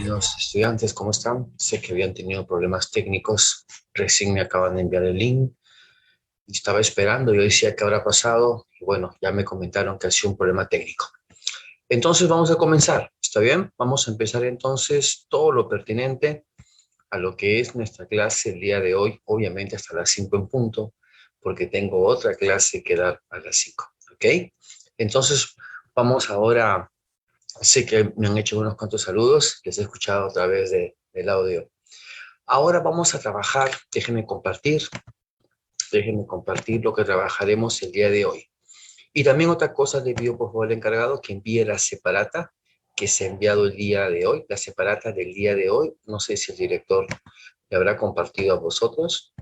Bienvenidos estudiantes, ¿cómo están? Sé que habían tenido problemas técnicos, recién me acaban de enviar el link y estaba esperando, yo decía qué habrá pasado y bueno, ya me comentaron que ha sido un problema técnico. Entonces vamos a comenzar, ¿está bien? Vamos a empezar entonces todo lo pertinente a lo que es nuestra clase el día de hoy, obviamente hasta las 5 en punto, porque tengo otra clase que dar a las 5, ¿ok? Entonces vamos ahora. Sé que me han hecho unos cuantos saludos, les he escuchado a través del audio. Ahora vamos a trabajar, déjenme compartir lo que trabajaremos el día de hoy. Y también otra cosa le pido por favor al encargado que envíe la separata que se ha enviado el día de hoy, la separata del día de hoy. No sé si el director le habrá compartido a vosotros.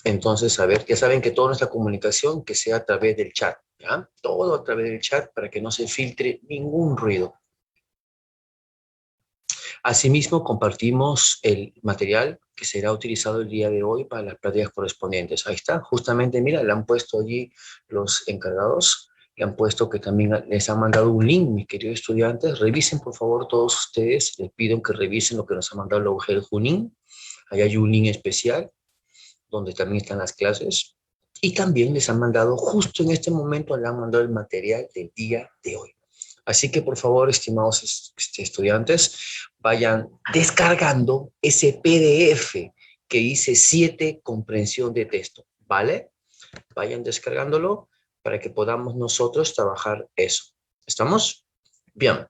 Entonces, a ver, ya saben que toda nuestra comunicación que sea a través del chat, ¿ya? Todo a través del chat para que no se filtre ningún ruido. Asimismo, compartimos el material que será utilizado el día de hoy para las prácticas correspondientes. Ahí está, justamente, mira, le han puesto allí los encargados, le han puesto que también les han mandado un link, mis queridos estudiantes. Revisen, por favor, todos ustedes, les pido que revisen lo que nos ha mandado la UGEL Junín. Ahí hay un link especial donde también están las clases. Y también les han mandado, justo en este momento, le han mandado el material del día de hoy. Así que, por favor, estimados estudiantes, vayan descargando ese PDF que dice 7 comprensión de texto, ¿vale? Vayan descargándolo para que podamos nosotros trabajar eso. ¿Estamos? Bien.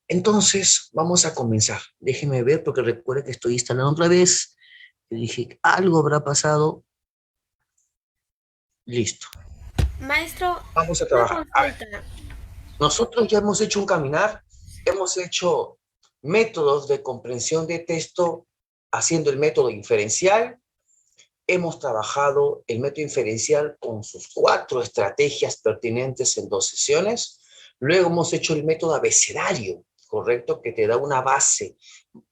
Entonces, vamos a comenzar. Déjenme ver, porque recuerden que estoy instalando otra vez. Y dije, algo habrá pasado. Listo. Maestro, Vamos a una trabajar. A ver, consulta. nosotros ya hemos hecho un caminar, hemos hecho métodos de comprensión de texto haciendo el método inferencial, hemos trabajado el método inferencial con sus 4 estrategias pertinentes en 2 sesiones, luego hemos hecho el método abecedario, ¿correcto? Que te da una base,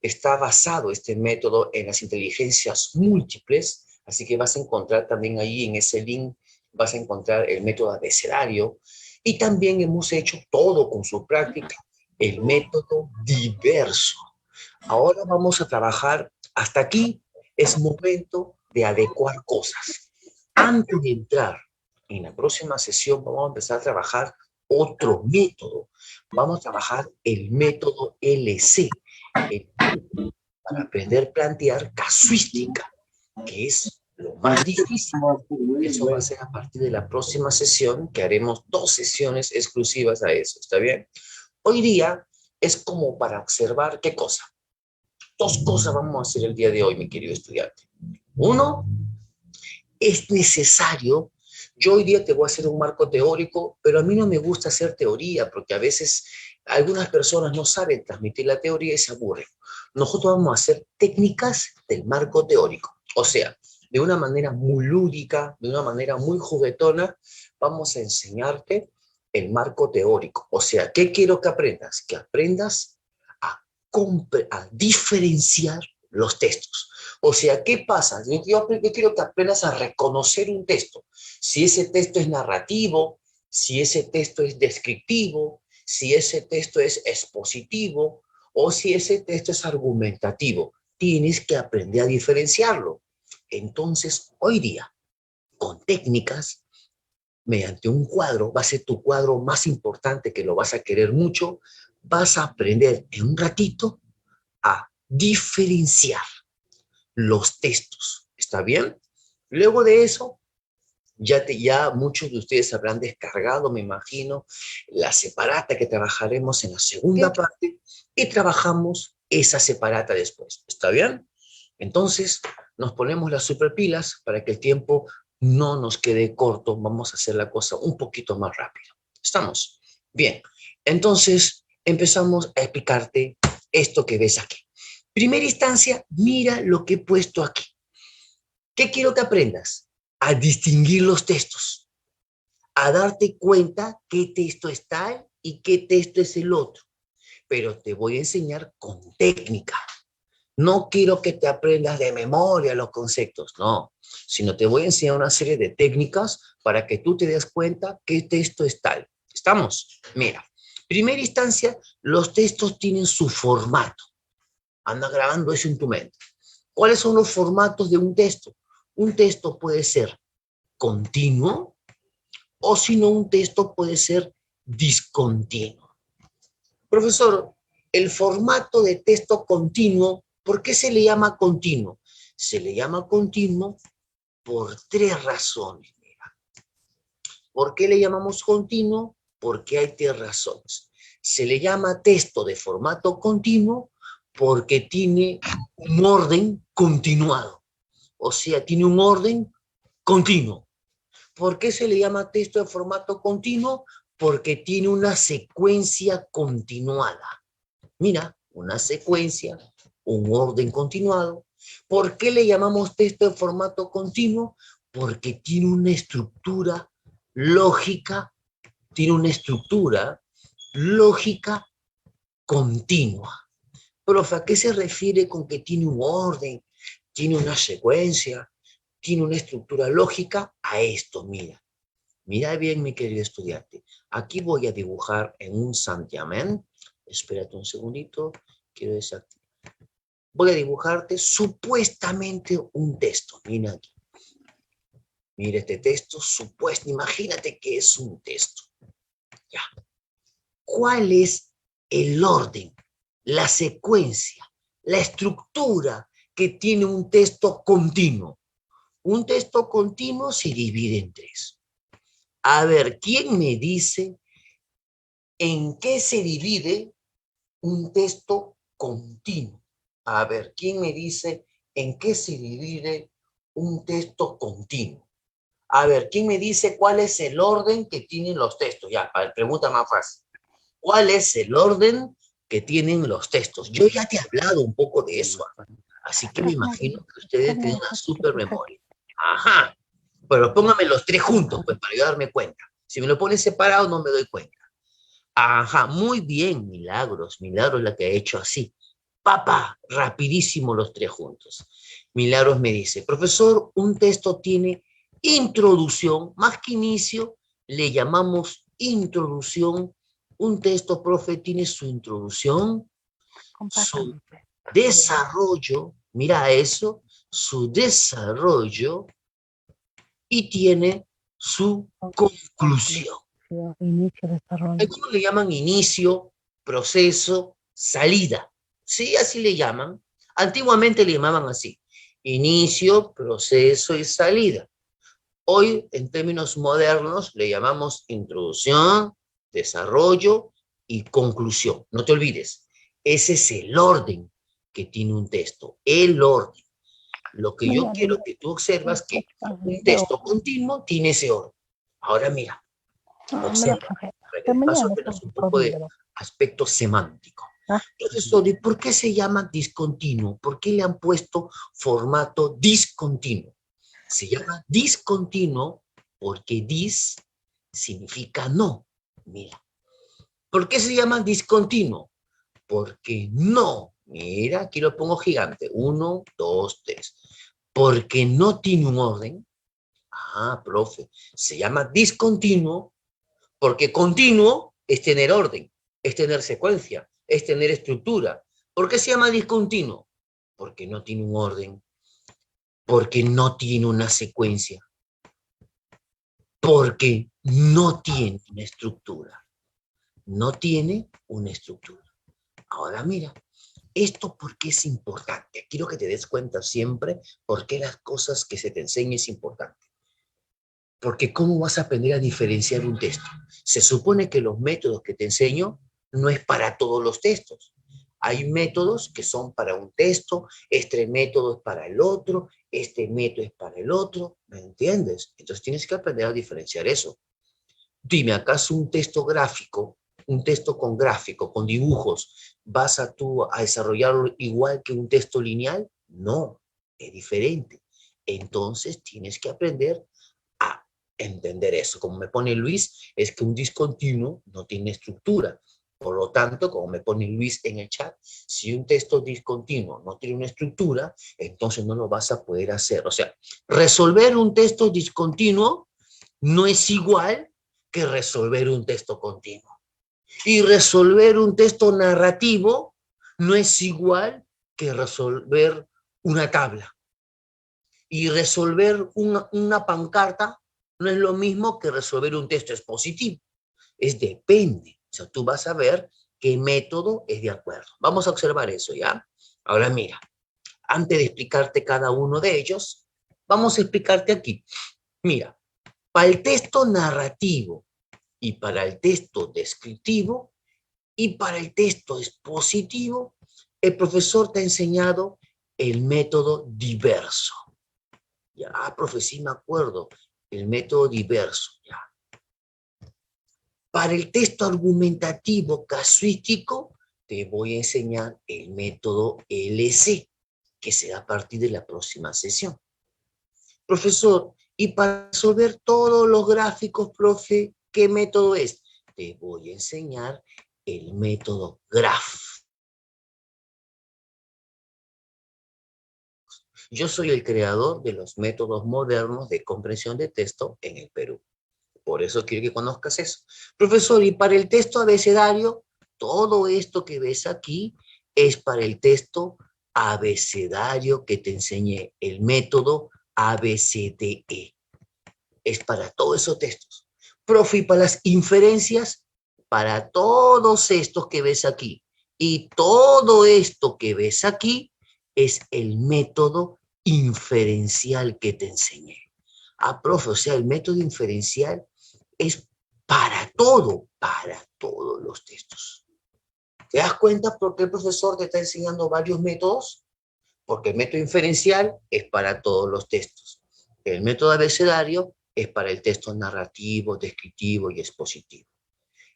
está basado este método en las inteligencias múltiples, así que vas a encontrar también ahí en ese link, vas a encontrar el método abecedario, y también hemos hecho todo con su práctica, el método diverso. Ahora vamos a trabajar, hasta aquí es momento de adecuar cosas. Antes de entrar en la próxima sesión, vamos a empezar a trabajar otro método. Vamos a trabajar el método LC, el método para aprender a plantear casuística, que es lo más difícil. Eso va a ser a partir de la próxima sesión, que haremos 2 sesiones exclusivas a eso, ¿está bien? Hoy día es como para observar qué cosa. 2 cosas vamos a hacer el día de hoy, mi querido estudiante. Uno, es necesario, yo hoy día te voy a hacer un marco teórico, pero a mí no me gusta hacer teoría, porque a veces algunas personas no saben transmitir la teoría y se aburren. Nosotros vamos a hacer técnicas del marco teórico, o sea, de una manera muy lúdica, de una manera muy juguetona, vamos a enseñarte el marco teórico. O sea, ¿qué quiero que aprendas? Que aprendas a, a diferenciar los textos. O sea, ¿qué pasa? Yo quiero que aprendas a reconocer un texto. Si ese texto es narrativo, si ese texto es descriptivo, si ese texto es expositivo o si ese texto es argumentativo. Tienes que aprender a diferenciarlo. Entonces, hoy día, con técnicas, mediante un cuadro, va a ser tu cuadro más importante que lo vas a querer mucho, vas a aprender en un ratito a diferenciar los textos. ¿Está bien? Luego de eso, ya muchos de ustedes habrán descargado, me imagino, la separata que trabajaremos en la segunda parte y trabajamos esa separata después. ¿Está bien? Entonces, nos ponemos las superpilas para que el tiempo no nos quede corto. Vamos a hacer la cosa un poquito más rápido. ¿Estamos? Bien. Entonces, empezamos a explicarte esto que ves aquí. Primera instancia, mira lo que he puesto aquí. ¿Qué quiero que aprendas? A distinguir los textos, a darte cuenta qué texto es tal y qué texto es el otro. Pero te voy a enseñar con técnica. No quiero que te aprendas de memoria los conceptos, no, sino te voy a enseñar una serie de técnicas para que tú te des cuenta qué texto es tal. ¿Estamos? Mira, Primera instancia, los textos tienen su formato. Anda grabando eso en tu mente. ¿Cuáles son los formatos de un texto? Un texto puede ser continuo o si no, un texto puede ser discontinuo. Profesor, el formato de texto continuo, ¿por qué se le llama continuo? Se le llama continuo por tres razones. Mira. ¿Por qué le llamamos continuo? Porque hay tres razones. Se le llama texto de formato continuo porque tiene un orden continuado. O sea, tiene un orden continuo. ¿Por qué se le llama texto de formato continuo? Porque tiene una secuencia continuada. Mira, una secuencia, un orden continuado. ¿Por qué le llamamos texto de formato continuo? Porque tiene una estructura lógica, tiene una estructura lógica continua. Profe, ¿a qué se refiere con que tiene un orden, tiene una secuencia, tiene una estructura lógica? A esto, mira. Mira bien, mi querido estudiante. Aquí voy a dibujar en un santiamén. Espérate un segundito. Quiero desactivar. Voy a dibujarte supuestamente un texto. Mira aquí. Mira este texto. Imagínate que es un texto. Ya. ¿Cuál es el orden, la secuencia, la estructura que tiene un texto continuo? Un texto continuo se divide en tres. A ver, ¿quién me dice en qué se divide un texto continuo? A ver, ¿quién me dice en qué se divide un texto continuo? A ver, ¿quién me dice cuál es el orden que tienen los textos? Ya, pregunta más fácil. ¿Cuál es el orden que tienen los textos? Yo ya te he hablado un poco de eso, así que me imagino que ustedes tienen una super memoria. Ajá, pero póngame los tres juntos, pues, para yo darme cuenta. Si me lo pones separado, no me doy cuenta. Ajá, muy bien, Milagros. Milagros la que ha hecho así. Papá, rapidísimo los tres juntos. Milagros me dice, profesor, un texto tiene introducción, más que inicio, le llamamos introducción. Un texto, profe, tiene su introducción, su desarrollo, mira eso, su desarrollo y tiene su conclusión. Inicio, desarrollo. Algunos le llaman inicio, proceso, salida. Sí, así le llaman. Antiguamente le llamaban así. Inicio, proceso y salida. Hoy, en términos modernos, le llamamos introducción, desarrollo y conclusión. No te olvides, ese es el orden que tiene un texto, el orden. Lo que yo quiero que tú observas que un texto continuo tiene ese orden. Ahora mira, observa, más o menos un poco de aspecto semántico. Profesor, ¿y por qué se llama discontinuo? ¿Por qué le han puesto formato discontinuo? Se llama discontinuo porque dis significa no. Mira. ¿Por qué se llama discontinuo? Porque no. Mira, aquí lo pongo gigante. 1, 2, 3. Porque no tiene un orden. Ah, profe. Se llama discontinuo porque continuo es tener orden, es tener secuencia, es tener estructura. ¿Por qué se llama discontinuo? Porque no tiene un orden, porque no tiene una secuencia, porque no tiene una estructura. No tiene una estructura. Ahora mira, ¿esto por qué es importante? Quiero que te des cuenta siempre por qué las cosas que se te enseñan es importante. Porque ¿cómo vas a aprender a diferenciar un texto? Se supone que los métodos que te enseño no es para todos los textos. Hay métodos que son para un texto, este método es para el otro, este método es para el otro, ¿me entiendes? Entonces tienes que aprender a diferenciar eso. Dime, ¿acaso un texto gráfico, un texto con gráfico, con dibujos, vas a tú a desarrollarlo igual que un texto lineal? No, es diferente. Entonces tienes que aprender a entender eso. Como me pone Luis, es que un discontinuo no tiene estructura. Por lo tanto, como me pone Luis en el chat, si un texto discontinuo no tiene una estructura, entonces no lo vas a poder hacer. O sea, resolver un texto discontinuo no es igual que resolver un texto continuo. Y resolver un texto narrativo no es igual que resolver una tabla. Y resolver una pancarta no es lo mismo que resolver un texto expositivo. Es depende. O sea, tú vas a ver qué método es de acuerdo. Vamos a observar eso, ¿ya? Ahora mira, antes de explicarte cada uno de ellos, vamos a explicarte aquí. Mira, para el texto narrativo y para el texto descriptivo y para el texto expositivo, el profesor te ha enseñado el método diverso. Ya, profe, sí me acuerdo, el método diverso, ya. Para el texto argumentativo casuístico, te voy a enseñar el método LC, que será a partir de la próxima sesión. Profesor, y para resolver todos los gráficos, profe, ¿qué método es? Te voy a enseñar el método GRAPH. Yo soy el creador de los métodos modernos de comprensión de texto en el Perú. Por eso quiero que conozcas eso. Profesor, y para el texto abecedario, todo esto que ves aquí es para el texto abecedario que te enseñé, el método ABCDE. Es para todos esos textos. Profe, y para las inferencias, para todos estos que ves aquí. Y todo esto que ves aquí es el método inferencial que te enseñé. Profe, o sea, el método inferencial es para todos los textos. ¿Te das cuenta por qué el profesor te está enseñando varios métodos? Porque el método inferencial es para todos los textos. El método abecedario es para el texto narrativo, descriptivo y expositivo.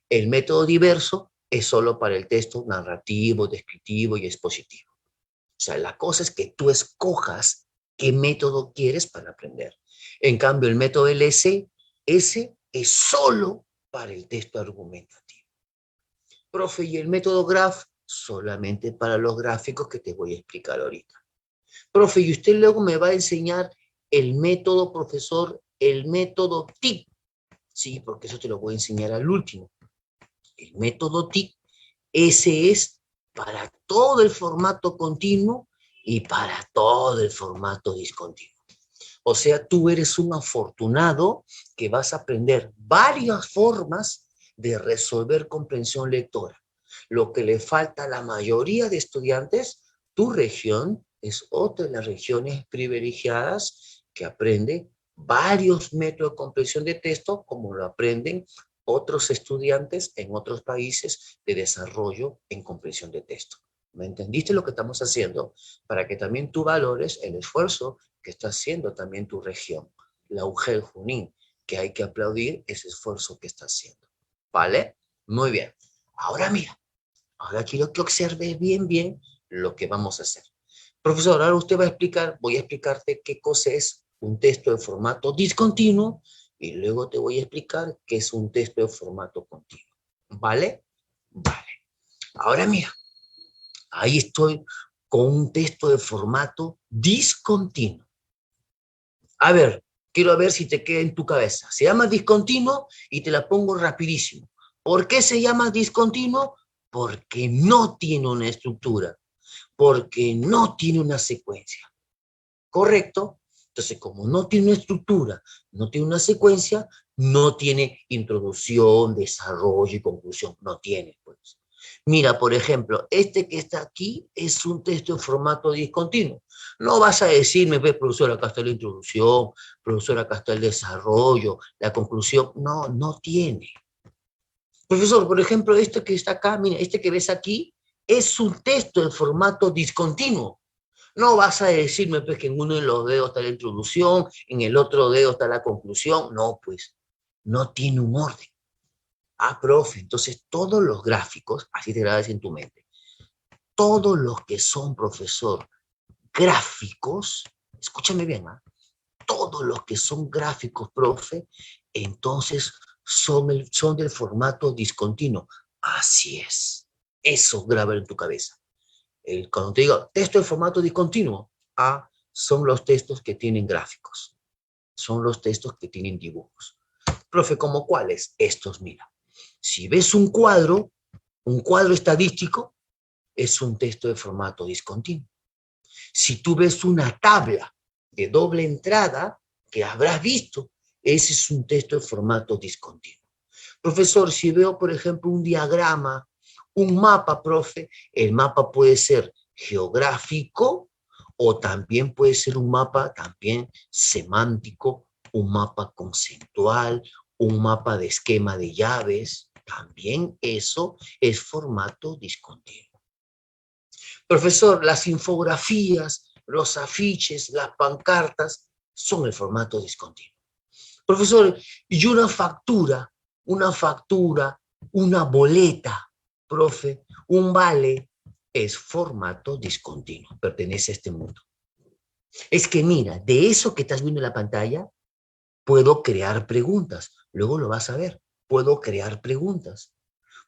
El método diverso es solo para el texto narrativo, descriptivo y expositivo. O sea, la cosa es que tú escojas qué método quieres para aprender. En cambio, el método LC, ese es solo para el texto argumentativo. Profe, y el método GRAPH solamente para los gráficos que te voy a explicar ahorita. Profe, y usted luego me va a enseñar el método, profesor, el método TIC. Sí, porque eso te lo voy a enseñar al último. El método TIC, ese es para todo el formato continuo y para todo el formato discontinuo. O sea, tú eres un afortunado que vas a aprender varias formas de resolver comprensión lectora. Lo que le falta a la mayoría de estudiantes, tu región es otra de las regiones privilegiadas que aprende varios métodos de comprensión de texto como lo aprenden otros estudiantes en otros países de desarrollo en comprensión de texto. ¿Me entendiste lo que estamos haciendo? Para que también tú valores el esfuerzo que está haciendo también tu región, la UGEL Junín, que hay que aplaudir ese esfuerzo que está haciendo. ¿Vale? Muy bien. Ahora mira, ahora quiero que observe bien lo que vamos a hacer. Profesor, ahora usted va a explicar, voy a explicarte qué cosa es un texto de formato discontinuo y luego te voy a explicar qué es un texto de formato continuo. ¿Vale? Vale. Ahora mira, ahí estoy con un texto de formato discontinuo. A ver, quiero ver si te queda en tu cabeza. Se llama discontinuo y te la pongo rapidísimo. ¿Por qué se llama discontinuo? Porque no tiene una estructura, porque no tiene una secuencia. ¿Correcto? Entonces, como no tiene una estructura, no tiene una secuencia, no tiene introducción, desarrollo y conclusión. No tiene, pues. Mira, por ejemplo, este que está aquí es un texto en formato discontinuo. No vas a decirme, pues, profesor, acá está la introducción, profesor, acá está el desarrollo, la conclusión. No, no tiene. Profesor, por ejemplo, este que está acá, mira, este que ves aquí, es un texto en formato discontinuo. No vas a decirme, pues, que en uno de los dedos está la introducción, en el otro dedo está la conclusión. No, pues, no tiene un orden. Profe, entonces todos los gráficos, así te grabas en tu mente, todos los que son, profesor, gráficos, escúchame bien, todos los que son gráficos, profe, entonces son del formato discontinuo. Así es. Eso graba en tu cabeza. Cuando te digo texto en formato discontinuo, son los textos que tienen gráficos. Son los textos que tienen dibujos. Profe, ¿cómo cuáles? Estos, mira. Si ves un cuadro estadístico, es un texto de formato discontinuo. Si tú ves una tabla de doble entrada, que habrás visto, ese es un texto de formato discontinuo. Profesor, si veo, por ejemplo, un diagrama, un mapa, profe, el mapa puede ser geográfico o también puede ser un mapa también semántico, un mapa conceptual, un mapa de esquema de llaves. También eso es formato discontinuo. Profesor, las infografías, los afiches, las pancartas son el formato discontinuo. Profesor, y una factura, una boleta, profe, un vale, es formato discontinuo, pertenece a este mundo. Es que mira, de eso que estás viendo en la pantalla, puedo crear preguntas, luego lo vas a ver, puedo crear preguntas.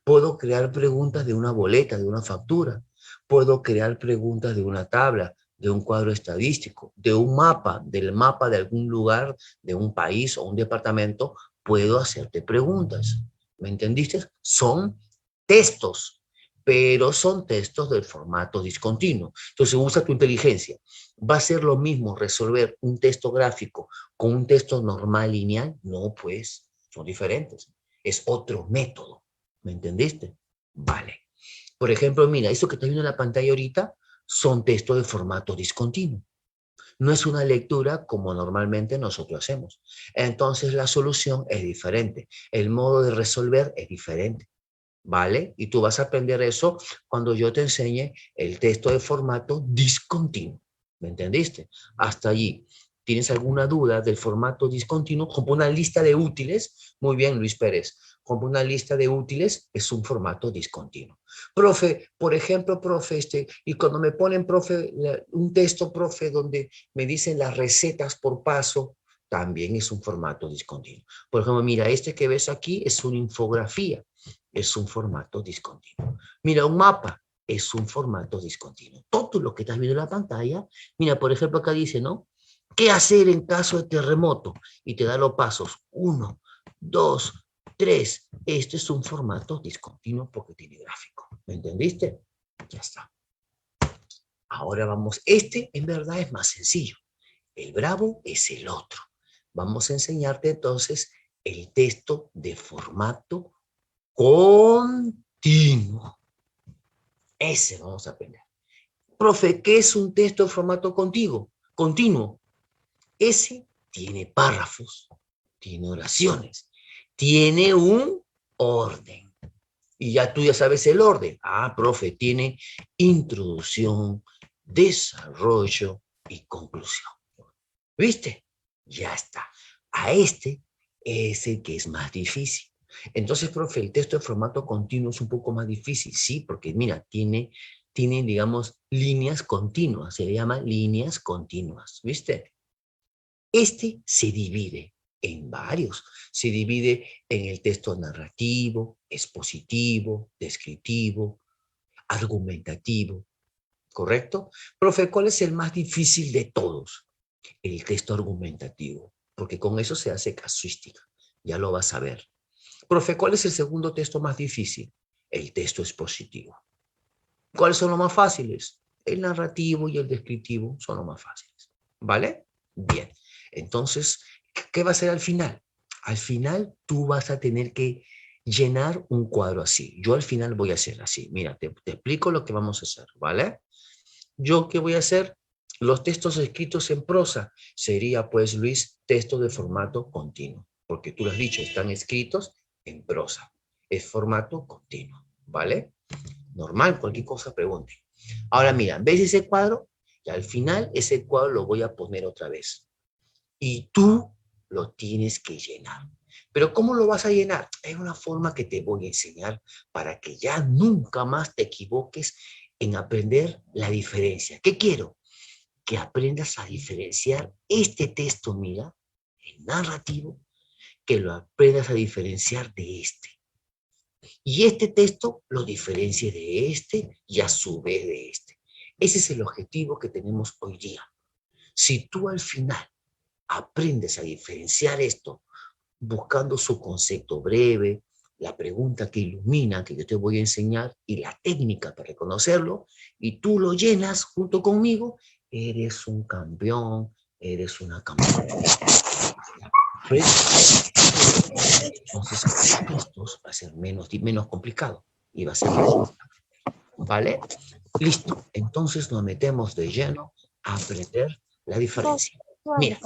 Puedo crear preguntas de una boleta, de una factura. Puedo crear preguntas de una tabla, de un cuadro estadístico, de un mapa, del mapa de algún lugar, de un país o un departamento. Puedo hacerte preguntas. ¿Me entendiste? Son textos, pero son textos del formato discontinuo. Entonces usa tu inteligencia. ¿Va a ser lo mismo resolver un texto gráfico con un texto normal lineal? No, pues son diferentes. Es otro método. ¿Me entendiste? Vale. Por ejemplo, mira, esto que está viendo en la pantalla ahorita son textos de formato discontinuo. No es una lectura como normalmente nosotros hacemos. Entonces la solución es diferente. El modo de resolver es diferente. ¿Vale? Y tú vas a aprender eso cuando yo te enseñe el texto de formato discontinuo. ¿Me entendiste? Hasta allí. ¿Tienes alguna duda del formato discontinuo? Como una lista de útiles. Muy bien, Luis Pérez. Como una lista de útiles es un formato discontinuo. Profe, por ejemplo, profe, y cuando me ponen, profe, un texto, profe, donde me dicen las recetas por paso, también es un formato discontinuo. Por ejemplo, mira, este que ves aquí es una infografía, es un formato discontinuo. Mira, un mapa es un formato discontinuo. Todo lo que estás viendo en la pantalla, mira, por ejemplo, acá dice, ¿no? ¿Qué hacer en caso de terremoto? Y te da los pasos. 1, 2, 3. Este es un formato discontinuo porque tiene gráfico. ¿Me entendiste? Ya está. Ahora vamos. Este en verdad es más sencillo. El bravo es el otro. Vamos a enseñarte entonces el texto de formato continuo. Ese vamos a aprender. Profe, ¿qué es un texto de formato continuo? Ese tiene párrafos, tiene oraciones, tiene un orden. Y ya tú ya sabes el orden. Ah, profe, tiene introducción, desarrollo y conclusión. ¿Viste? Ya está. A este es el que es más difícil. Entonces, profe, el texto de formato continuo es un poco más difícil, sí, porque mira, tiene, digamos, líneas continuas, se le llama líneas continuas, ¿viste? Este se divide en varios, se divide en el texto narrativo, expositivo, descriptivo, argumentativo, ¿correcto? Profe, ¿cuál es el más difícil de todos? El texto argumentativo, porque con eso se hace casuística, ya lo vas a ver. Profe, ¿cuál es el segundo texto más difícil? El texto expositivo. ¿Cuáles son los más fáciles? El narrativo y el descriptivo son los más fáciles, ¿vale? Bien, entonces, ¿qué va a ser al final? Al final tú vas a tener que llenar un cuadro así. Yo al final voy a hacer así. Mira, te explico lo que vamos a hacer, ¿vale? ¿Yo qué voy a hacer? Los textos escritos en prosa sería, pues, Luis, texto de formato continuo, porque tú lo has dicho, están escritos en prosa. Es formato continuo, ¿vale? Normal, cualquier cosa pregunte. Ahora mira, ¿ves ese cuadro? Y al final ese cuadro lo voy a poner otra vez. Y tú lo tienes que llenar. Pero ¿cómo lo vas a llenar? Hay una forma que te voy a enseñar para que ya nunca más te equivoques en aprender la diferencia. ¿Qué quiero? Que aprendas a diferenciar este texto, mira, el narrativo, que lo aprendas a diferenciar de este. Y este texto lo diferencie de este y a su vez de este. Ese es el objetivo que tenemos hoy día. Si tú al final aprendes a diferenciar esto buscando su concepto breve, la pregunta que ilumina, que yo te voy a enseñar, y la técnica para reconocerlo, y tú lo llenas junto conmigo, eres un campeón, eres una campeona. Entonces, estos va a ser menos complicado y va a ser más, ¿vale? Listo. Entonces nos metemos de lleno a aprender la diferencia. Mira,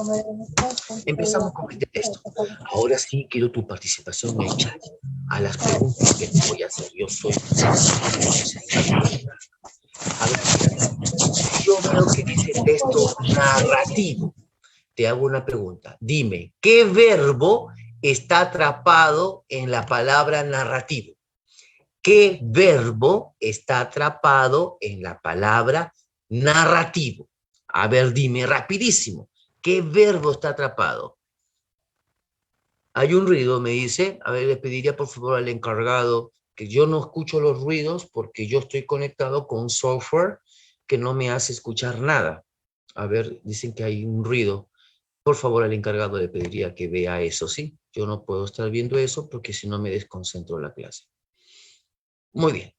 empezamos con este texto. Ahora sí quiero tu participación en el chat a las preguntas que te voy a hacer. Yo soy a ver, yo veo que dice texto narrativo. Te hago una pregunta. Dime, ¿qué verbo está atrapado en la palabra narrativo? ¿Qué verbo está atrapado en la palabra narrativo? A ver, dime rapidísimo. ¿Qué verbo está atrapado? Hay un ruido, me dice. A ver, le pediría por favor al encargado que yo no escucho los ruidos porque yo estoy conectado con un software que no me hace escuchar nada. A ver, dicen que hay un ruido. Por favor, al encargado le pediría que vea eso, ¿sí? Yo no puedo estar viendo eso porque si no me desconcentro en la clase. Muy bien.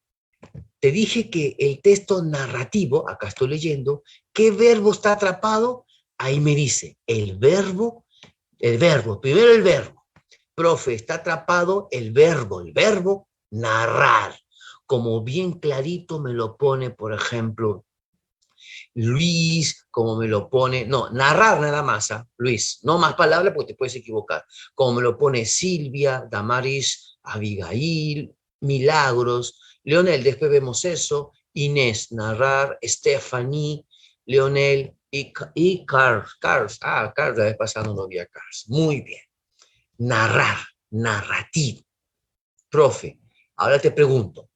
Te dije que el texto narrativo, acá estoy leyendo, ¿qué verbo está atrapado? Ahí me dice, primero el verbo. Profe, está atrapado el verbo narrar. Como bien clarito me lo pone, por ejemplo, Luis, como me lo pone, no, narrar nada más, ¿eh? Luis, no más palabras porque te puedes equivocar, como me lo pone Silvia, Damaris, Abigail, Milagros, Leonel, después vemos eso, Inés, narrar, Stephanie, Leonel y Carls, Carls, la vez pasada no lo vi a Carls, muy bien, narrar, narrativo, profe, ahora te pregunto,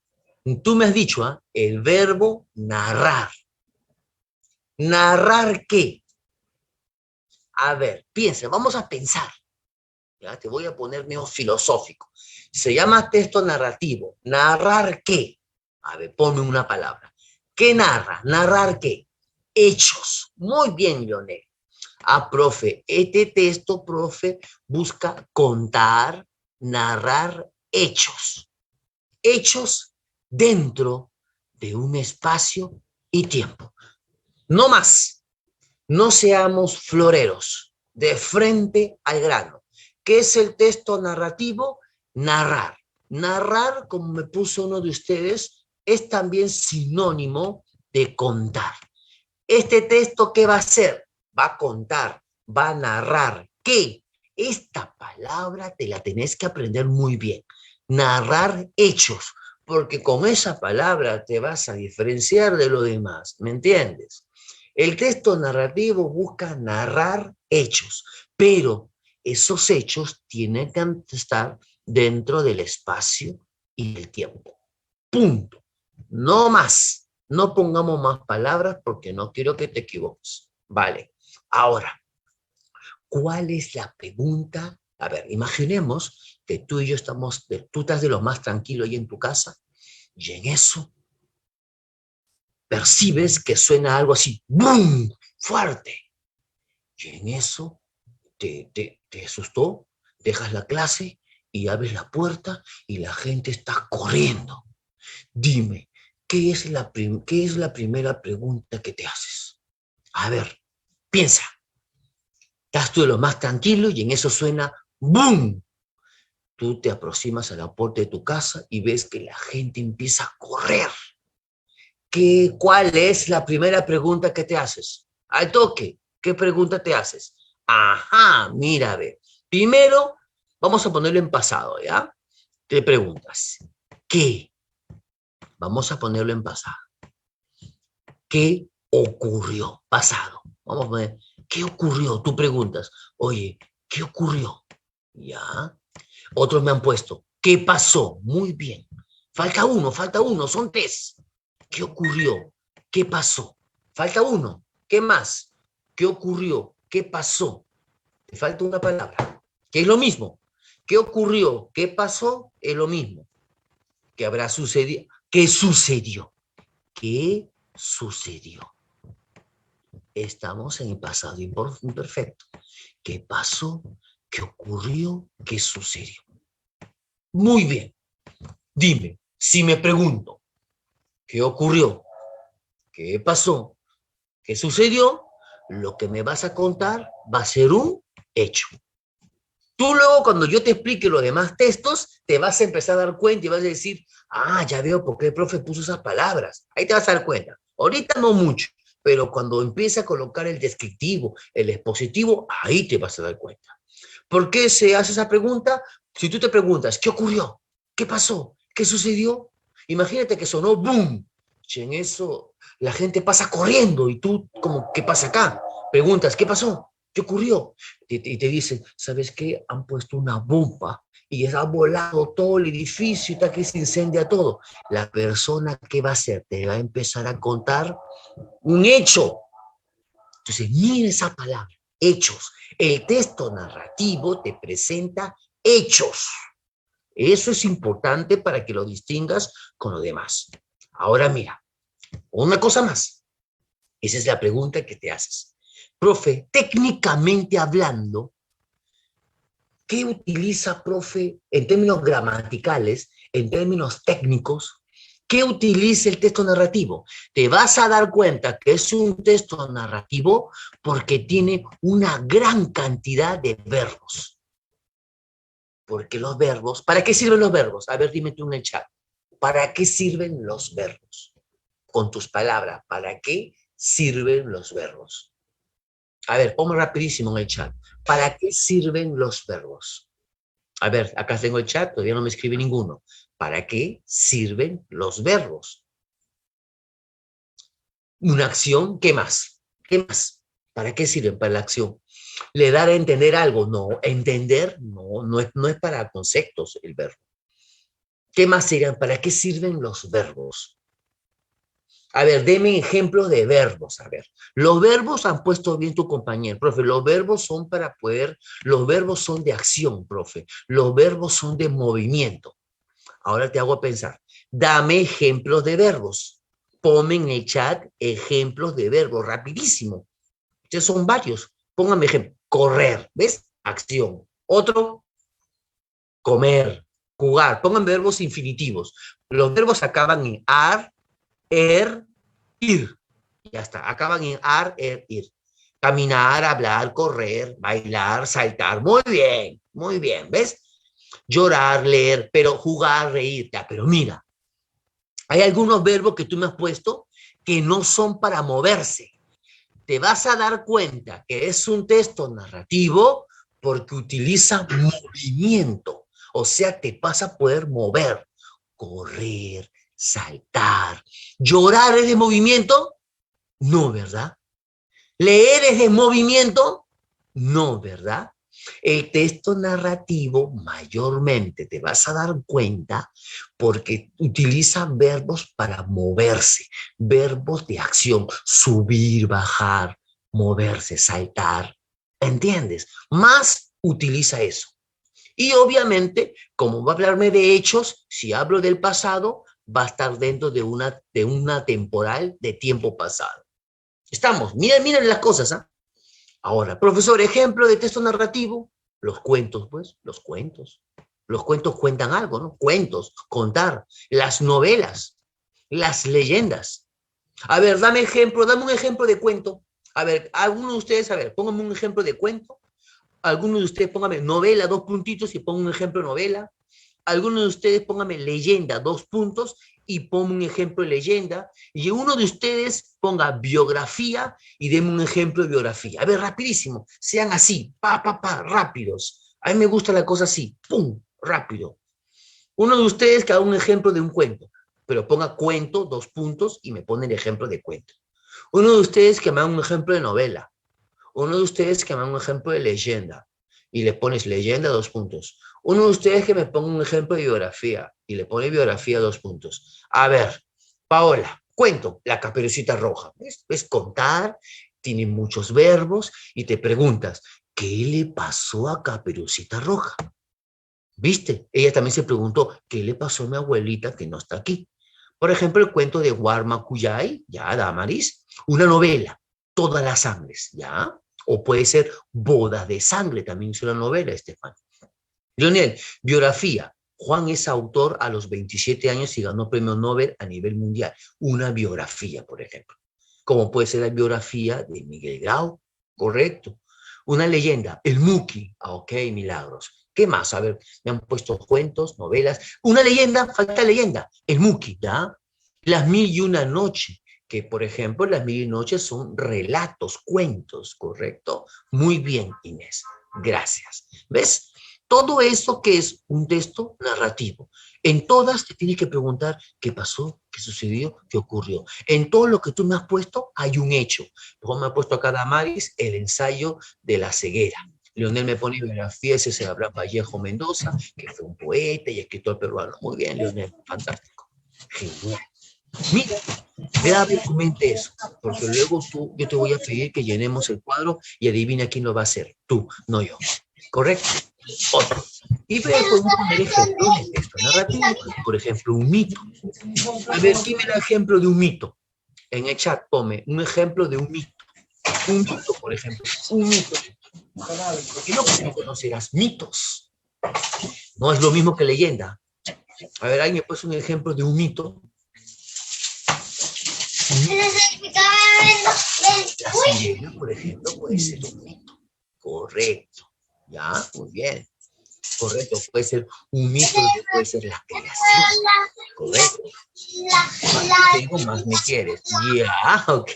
tú me has dicho, el verbo narrar. ¿Narrar qué? A ver, piensa, vamos a pensar. Ya te voy a poner medio filosófico. Se llama texto narrativo. ¿Narrar qué? A ver, ponme una palabra. ¿Qué narra? ¿Narrar qué? Hechos. Muy bien, Leonel. Ah, profe, este texto, profe, busca contar, narrar hechos. Hechos dentro de un espacio y tiempo. No más. No seamos floreros, de frente al grano. ¿Qué es el texto narrativo? Narrar. Narrar, como me puso uno de ustedes, es también sinónimo de contar. ¿Este texto qué va a hacer? Va a contar, va a narrar. ¿Qué? Esta palabra te la tenés que aprender muy bien. Narrar hechos, porque con esa palabra te vas a diferenciar de lo demás. ¿Me entiendes? El texto narrativo busca narrar hechos, pero esos hechos tienen que estar dentro del espacio y del tiempo. Punto. No más. No pongamos más palabras porque no quiero que te equivoques. Vale. Ahora, ¿cuál es la pregunta? A ver, imaginemos que tú y yo tú estás de lo más tranquilo ahí en tu casa y en eso percibes que suena algo así, ¡bum! Fuerte. Y en eso te asustó, dejas la clase y abres la puerta y la gente está corriendo. Dime, ¿qué es la primera pregunta que te haces? A ver, piensa. Estás tú de lo más tranquilo y en eso suena ¡boom! Tú te aproximas a la puerta de tu casa y ves que la gente empieza a correr. ¿Cuál es la primera pregunta que te haces? Al toque, ¿qué pregunta te haces? Ajá, mira, a ver. Primero, vamos a ponerlo en pasado, ¿ya? Te preguntas, ¿qué? Vamos a ponerlo en pasado. ¿Qué ocurrió? Pasado. Vamos a poner, ¿qué ocurrió? Tú preguntas, oye, ¿qué ocurrió? Ya. Otros me han puesto, ¿qué pasó? Muy bien. Falta uno, son tres. ¿Qué ocurrió? ¿Qué pasó? Falta uno. ¿Qué más? ¿Qué ocurrió? ¿Qué pasó? Te falta una palabra, que es lo mismo. ¿Qué ocurrió? ¿Qué pasó? Es lo mismo. ¿Qué habrá sucedido? ¿Qué sucedió? ¿Qué sucedió? Estamos en el pasado imperfecto. ¿Qué pasó? ¿Qué ocurrió? ¿Qué sucedió? Muy bien. Dime, si me pregunto, ¿qué ocurrió? ¿Qué pasó? ¿Qué sucedió? Lo que me vas a contar va a ser un hecho. Tú luego, cuando yo te explique los demás textos, te vas a empezar a dar cuenta y vas a decir, ah, ya veo por qué el profe puso esas palabras. Ahí te vas a dar cuenta. Ahorita no mucho, pero cuando empiece a colocar el descriptivo, el expositivo, ahí te vas a dar cuenta. ¿Por qué se hace esa pregunta? Si tú te preguntas, ¿qué ocurrió? ¿Qué pasó? ¿Qué sucedió? Imagínate que sonó boom. Y en eso la gente pasa corriendo y tú, como, ¿qué pasa acá? Preguntas, ¿qué pasó? ¿Qué ocurrió? Y te dicen, ¿sabes qué? Han puesto una bomba y ha volado todo el edificio y está que se incendia todo. La persona, ¿qué va a hacer? Te va a empezar a contar un hecho. Entonces, mira esa palabra, hechos. El texto narrativo te presenta hechos. Eso es importante para que lo distingas con lo demás. Ahora mira, una cosa más. Esa es la pregunta que te haces. Profe, técnicamente hablando, ¿qué utiliza, profe, en términos gramaticales, en términos técnicos? ¿Qué utiliza el texto narrativo? Te vas a dar cuenta que es un texto narrativo porque tiene una gran cantidad de verbos. Porque los verbos, ¿para qué sirven los verbos? A ver, dime tú en el chat. ¿Para qué sirven los verbos? Con tus palabras, ¿para qué sirven los verbos? A ver, ponme rapidísimo en el chat. ¿Para qué sirven los verbos? A ver, acá tengo el chat, todavía no me escribe ninguno. ¿Para qué sirven los verbos? Una acción, ¿qué más? ¿Qué más? ¿Para qué sirven para la acción? ¿Le dar a entender algo? No, entender no es para conceptos el verbo. ¿Qué más sirven? ¿Para qué sirven los verbos? A ver, deme ejemplos de verbos. A ver, los verbos han puesto bien tu compañero, profe. Los verbos son para poder, los verbos son de acción, profe. Los verbos son de movimiento. Ahora te hago pensar. Dame ejemplos de verbos. Ponme en el chat ejemplos de verbos, rapidísimo. Ustedes son varios. Póngame ejemplo. Correr, ¿ves? Acción. Otro, comer, jugar. Pongan verbos infinitivos. Los verbos acaban en ar, ir. Ya está. Acaban en ar, ir. Caminar, hablar, correr, bailar, saltar. Muy bien, muy bien. ¿Ves? Llorar, leer, pero jugar, reír. Ya, pero mira, hay algunos verbos que tú me has puesto que no son para moverse. Te vas a dar cuenta que es un texto narrativo porque utiliza movimiento. O sea, te vas a poder mover, correr, saltar. ¿Llorar es de movimiento? No, ¿verdad? ¿Leer es de movimiento? No, ¿verdad? El texto narrativo mayormente te vas a dar cuenta porque utiliza verbos para moverse, verbos de acción, subir, bajar, moverse, saltar. ¿Entiendes? Más utiliza eso. Y obviamente, como va a hablarme de hechos, si hablo del pasado, va a estar dentro de una temporal de tiempo pasado. Estamos, miren las cosas, ¿ah? Ahora, profesor, ejemplo de texto narrativo, los cuentos, pues, los cuentos. Los cuentos cuentan algo, ¿no? Cuentos, contar, las novelas, las leyendas. A ver, dame un ejemplo de cuento. A ver, alguno de ustedes, a ver, pónganme un ejemplo de cuento. Alguno de ustedes póngame novela, dos puntitos y pongan un ejemplo de novela. Algunos de ustedes póngame leyenda, dos puntos, y ponga un ejemplo de leyenda. Y uno de ustedes ponga biografía y deme un ejemplo de biografía. A ver, rapidísimo. Sean así, rápidos. A mí me gusta la cosa así, pum, rápido. Uno de ustedes que haga un ejemplo de un cuento, pero ponga cuento, dos puntos, y me pone el ejemplo de cuento. Uno de ustedes que me haga un ejemplo de novela. Uno de ustedes que me haga un ejemplo de leyenda y le pones leyenda, dos puntos. Uno de ustedes que me ponga un ejemplo de biografía y le pone biografía, dos puntos. A ver, Paola, cuento, la Caperucita Roja. ¿Ves? Contar, tiene muchos verbos y te preguntas, ¿qué le pasó a Caperucita Roja? ¿Viste? Ella también se preguntó, ¿qué le pasó a mi abuelita que no está aquí? Por ejemplo, el cuento de Warmakuyay, ya, Damaris, una novela, Todas las sangres, ¿ya? O puede ser Bodas de sangre, también es una novela, Estefan. Lionel, biografía, Juan es autor a los 27 años y ganó premio Nobel a nivel mundial. Una biografía, por ejemplo. Como puede ser la biografía de Miguel Grau, correcto. Una leyenda, el Muki. Ah, ok, milagros. ¿Qué más? A ver, me han puesto cuentos, novelas. Una leyenda, falta leyenda, el Muki, ¿ya? Las mil y una noches, que por ejemplo, las mil y noches son relatos, cuentos, ¿correcto? Muy bien, Inés. Gracias. ¿Ves? Todo eso que es un texto narrativo. En todas te tienes que preguntar qué pasó, qué sucedió, qué ocurrió. En todo lo que tú me has puesto hay un hecho. Luego me ha puesto acá Damaris el ensayo de la ceguera. Leonel me pone biografía, ese es Abraham Vallejo Mendoza, que fue un poeta y escritor peruano. Muy bien, Leonel, fantástico. Genial. Mira, grave tu mente eso, porque luego yo te voy a pedir que llenemos el cuadro y adivina quién lo va a hacer. Tú, no yo. ¿Correcto? Otro. Y podemos poner ejemplos de texto narrativo, por ejemplo, un mito. A ver, dime el ejemplo de un mito. En el chat, tome un ejemplo de un mito. Un mito, por ejemplo. Un mito. Porque no conocerás mitos. No es lo mismo que leyenda. A ver, alguien me puso un ejemplo de un mito. La sirena, por ejemplo, puede ser un mito. Correcto. Ya, muy bien. Correcto, puede ser un mito, puede ser la creación. Correcto. Más te digo, más me quieres. Ya, ok.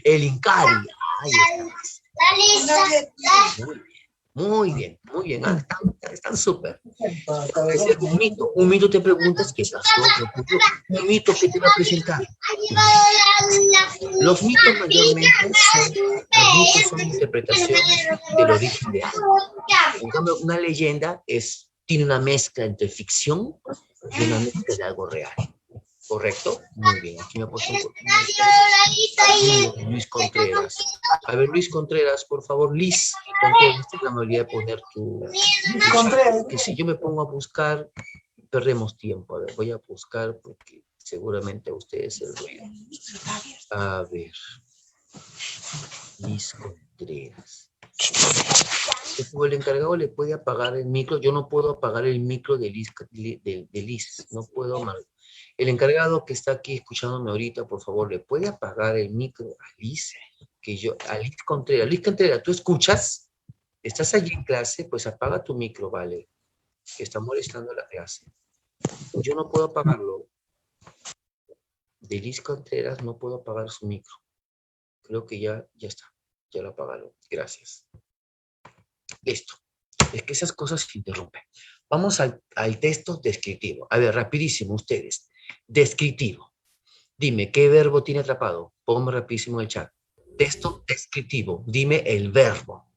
El Incari. Ahí está. Muy bien. Ah, están súper. Puede ser un mito te preguntas qué pasó, qué ocurrió. Un mito que te va a presentar. Los mitos mayormente son interpretaciones del origen de algo. En cambio, una leyenda tiene una mezcla entre ficción y una mezcla de algo real. ¿Correcto? Muy bien. Aquí me ha puesto Luis Contreras. A ver, Luis Contreras, por favor. Liz Contreras, ten la amabilidad de poner tu... Contreras. Que si yo me pongo a buscar, perdemos tiempo. A ver, voy a buscar porque seguramente a ustedes el ruido. A ver. Liz Contreras. El encargado le puede apagar el micro. Yo no puedo apagar el micro de Liz. No puedo. El encargado que está aquí escuchándome ahorita, por favor, ¿le puede apagar el micro a Liz? A Liz Contreras. Liz Contreras, ¿tú escuchas? ¿Estás allí en clase? Pues apaga tu micro, vale. Que está molestando la clase. Yo no puedo apagarlo. De Liz Contreras no puedo apagar su micro. Creo que ya está. Ya lo apagaron. Gracias. Listo. Es que esas cosas se interrumpen. Vamos al texto descriptivo. A ver, rapidísimo ustedes. Descriptivo. Dime, ¿qué verbo tiene atrapado? Póngame rapidísimo en el chat. Texto descriptivo. Dime el verbo.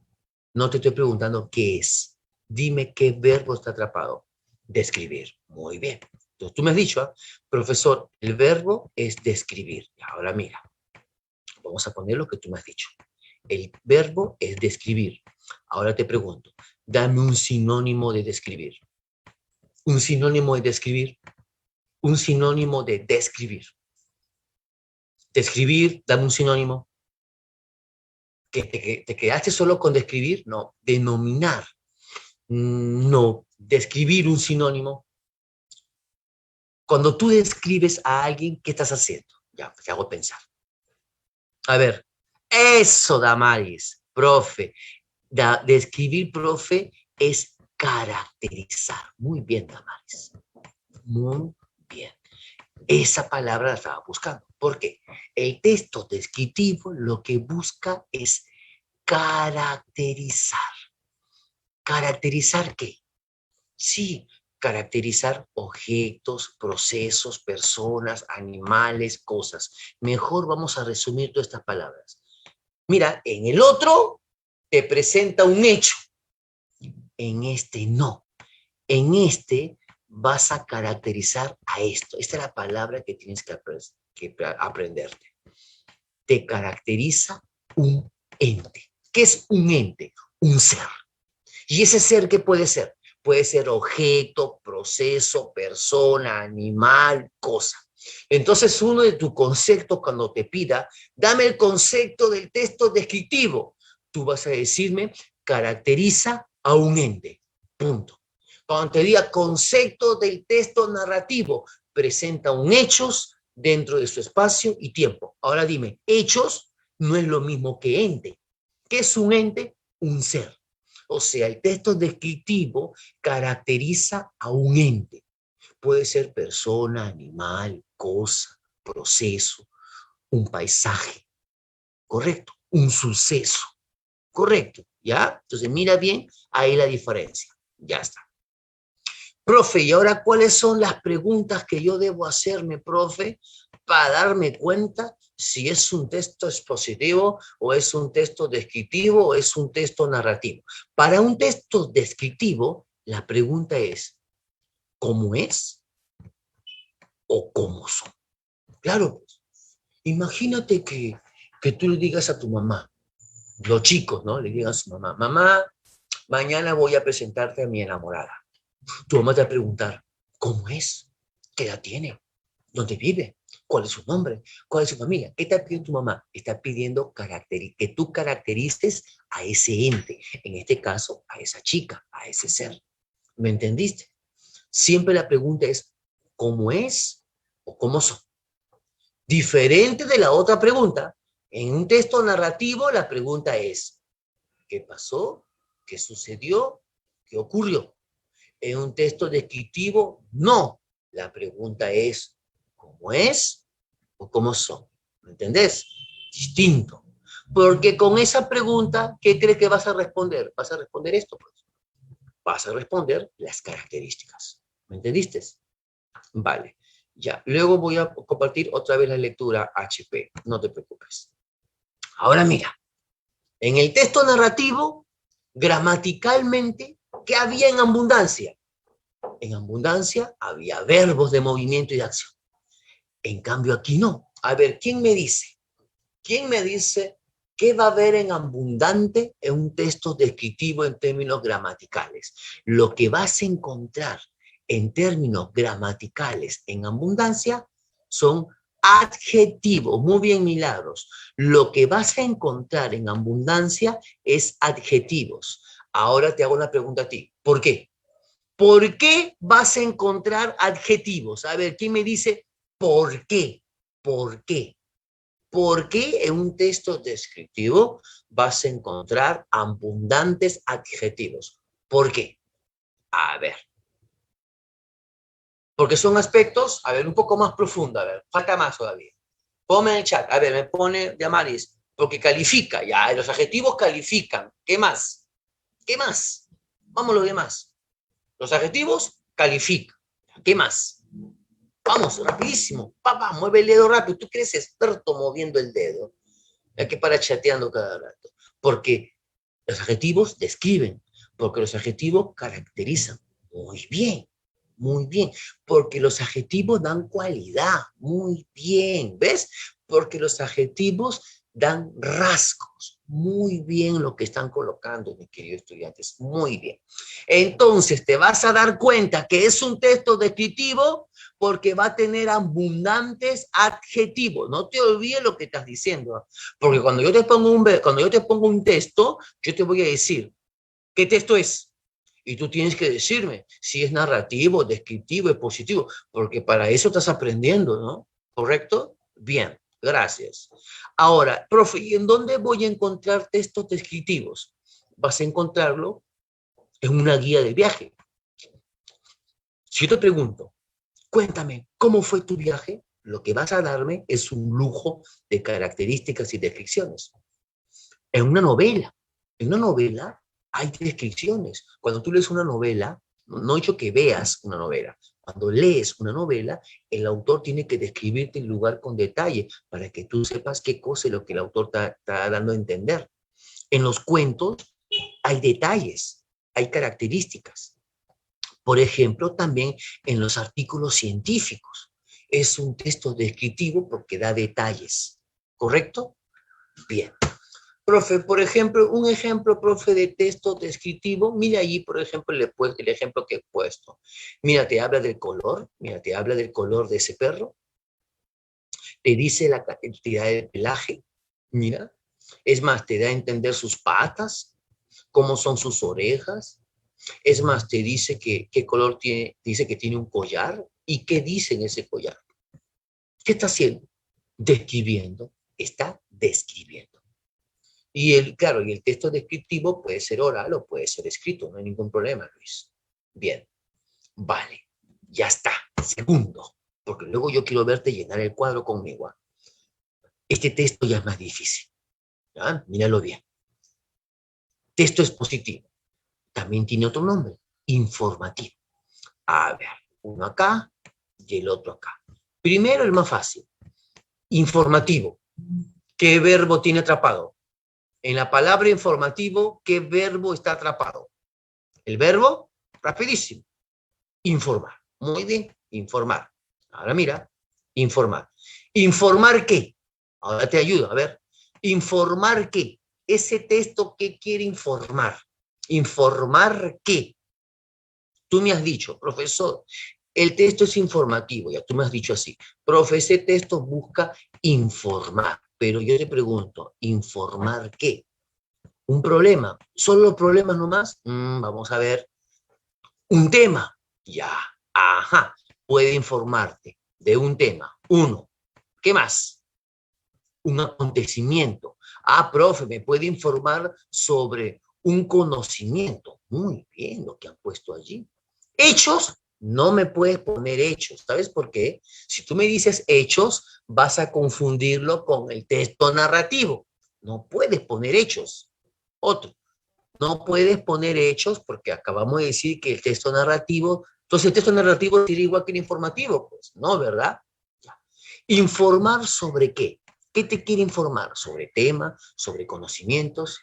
No te estoy preguntando qué es. Dime qué verbo está atrapado. Describir. Muy bien. Entonces tú me has dicho, profesor, el verbo es describir. Ahora mira. Vamos a poner lo que tú me has dicho. El verbo es describir. Ahora te pregunto, dame un sinónimo de describir. Un sinónimo de describir. Un sinónimo de describir. Describir, dame un sinónimo. ¿Que te quedaste solo con describir? No, denominar. No, describir un sinónimo. Cuando tú describes a alguien, ¿qué estás haciendo? Ya, te hago pensar. A ver, eso, Damaris, profe. Describir, profe, es caracterizar. Muy bien, Damaris. Muy bien. Esa palabra la estaba buscando. ¿Por qué? El texto descriptivo lo que busca es caracterizar. ¿Caracterizar qué? Sí, caracterizar objetos, procesos, personas, animales, cosas. Mejor vamos a resumir todas estas palabras. Mira, en el otro te presenta un hecho. En este no. En este vas a caracterizar a esto. Esta es la palabra que tienes que aprenderte. Te caracteriza un ente. ¿Qué es un ente? Un ser. ¿Y ese ser qué puede ser? Puede ser objeto, proceso, persona, animal, cosa. Entonces, uno de tus conceptos, cuando te pida, dame el concepto del texto descriptivo. Tú vas a decirme, caracteriza a un ente. Punto. Cuando te diga concepto del texto narrativo, presenta un hechos dentro de su espacio y tiempo. Ahora dime, hechos no es lo mismo que ente. ¿Qué es un ente? Un ser. O sea, el texto descriptivo caracteriza a un ente. Puede ser persona, animal, cosa, proceso, un paisaje, ¿correcto? Un suceso, ¿correcto? ¿Ya? Entonces mira bien, ahí la diferencia. Ya está. Profe, ¿y ahora cuáles son las preguntas que yo debo hacerme, profe, para darme cuenta si es un texto expositivo o es un texto descriptivo o es un texto narrativo? Para un texto descriptivo, la pregunta es, ¿cómo es o cómo son? Claro, pues, imagínate que tú le digas a tu mamá, los chicos, ¿no? Le digan a su mamá, mamá, mañana voy a presentarte a mi enamorada. Tu mamá te va a preguntar, ¿cómo es? ¿Qué edad tiene? ¿Dónde vive? ¿Cuál es su nombre? ¿Cuál es su familia? ¿Qué está pidiendo tu mamá? Está pidiendo que tú caracterices a ese ente, en este caso, a esa chica, a ese ser. ¿Me entendiste? Siempre la pregunta es, ¿cómo es o cómo son? Diferente de la otra pregunta, en un texto narrativo la pregunta es, ¿qué pasó? ¿Qué sucedió? ¿Qué ocurrió? En un texto descriptivo, no. La pregunta es, ¿cómo es o cómo son? ¿Me entendés? Distinto. Porque con esa pregunta, ¿qué crees que vas a responder? Vas a responder esto, pues. Vas a responder las características. ¿Me entendiste? Vale. Ya. Luego voy a compartir otra vez la lectura HP. No te preocupes. Ahora mira. En el texto narrativo, gramaticalmente, ¿qué había en abundancia? En abundancia había verbos de movimiento y de acción. En cambio aquí no. A ver, ¿quién me dice? ¿Quién me dice qué va a haber en abundante en un texto descriptivo en términos gramaticales? Lo que vas a encontrar en términos gramaticales en abundancia son adjetivos. Muy bien, Milagros. Lo que vas a encontrar en abundancia es adjetivos. Ahora te hago una pregunta a ti. ¿Por qué? ¿Por qué vas a encontrar adjetivos? A ver, ¿quién me dice por qué? ¿Por qué? ¿Por qué en un texto descriptivo vas a encontrar abundantes adjetivos? ¿Por qué? A ver, porque son aspectos, a ver, un poco más profundo, a ver, falta más todavía. Ponme en el chat, a ver, me pone Yamaris, porque califica, ya, los adjetivos califican. ¿Qué más? ¿Qué más? Vamos a lo demás. Los adjetivos califican. ¿Qué más? Vamos, rapidísimo. Papá, mueve el dedo rápido. Tú que eres experto moviendo el dedo. Hay que parar chateando cada rato. Porque los adjetivos describen, porque los adjetivos caracterizan. Muy bien, muy bien. Porque los adjetivos dan cualidad. Muy bien, ¿ves? Porque los adjetivos dan rasgos. Muy bien lo que están colocando, mis queridos estudiantes. Muy bien. Entonces, te vas a dar cuenta que es un texto descriptivo porque va a tener abundantes adjetivos. No te olvides lo que estás diciendo. Porque cuando yo te pongo un texto, yo te voy a decir, ¿qué texto es? Y tú tienes que decirme si es narrativo, descriptivo, expositivo, porque para eso estás aprendiendo, ¿no? ¿Correcto? Bien, gracias. Ahora, profe, ¿y en dónde voy a encontrar textos descriptivos? Vas a encontrarlo en una guía de viaje. Si yo te pregunto, cuéntame, ¿cómo fue tu viaje? Lo que vas a darme es un lujo de características y descripciones. En una novela hay descripciones. Cuando tú lees una novela, no he dicho que veas una novela, cuando lees una novela, el autor tiene que describirte el lugar con detalle para que tú sepas qué cosa es lo que el autor está dando a entender. En los cuentos hay detalles, hay características. Por ejemplo, también en los artículos científicos. Es un texto descriptivo porque da detalles. ¿Correcto? Bien. Profe, por ejemplo, un ejemplo, profe, de texto descriptivo. Mira allí, por ejemplo, el ejemplo que he puesto. Mira, te habla del color. Mira, te habla del color de ese perro. Te dice la cantidad de pelaje. Mira. Es más, te da a entender sus patas, cómo son sus orejas, Es más, te dice que qué color tiene, dice que tiene un collar. ¿Y qué dice en ese collar? ¿Qué está haciendo? Describiendo. Está describiendo. Claro, y el texto descriptivo puede ser oral o puede ser escrito, no hay ningún problema, Luis. Bien, vale, ya está. Segundo, porque luego yo quiero verte llenar el cuadro conmigo. Este texto ya es más difícil. ¿Ya? Míralo bien. Texto expositivo. También tiene otro nombre, informativo. A ver, uno acá y el otro acá. Primero el más fácil, informativo. ¿Qué verbo tiene atrapado? En la palabra informativo, ¿qué verbo está atrapado? El verbo, rapidísimo, informar. Muy bien, informar. Ahora mira, informar. ¿Informar qué? Ahora te ayudo, a ver. ¿Informar qué? Ese texto, ¿qué quiere informar? ¿Informar qué? Tú me has dicho, profesor, el texto es informativo, ya tú me has dicho así. Profe, ese texto busca informar, pero yo te pregunto, ¿informar qué? Un problema, solo problemas nomás. Vamos a ver, un tema, ya, ajá, puede informarte de un tema. Uno, ¿qué más? Un acontecimiento. Ah, profe, me puede informar sobre un conocimiento. Muy bien lo que han puesto allí. Hechos, no me puedes poner hechos. ¿Sabes por qué? Si tú me dices hechos, vas a confundirlo con el texto narrativo. No puedes poner hechos. Otro, no puedes poner hechos porque acabamos de decir que el texto narrativo, entonces el texto narrativo sería igual que el informativo. Pues no, ¿verdad? Ya. ¿Informar sobre qué? ¿Qué te quiere informar? Sobre tema, sobre conocimientos.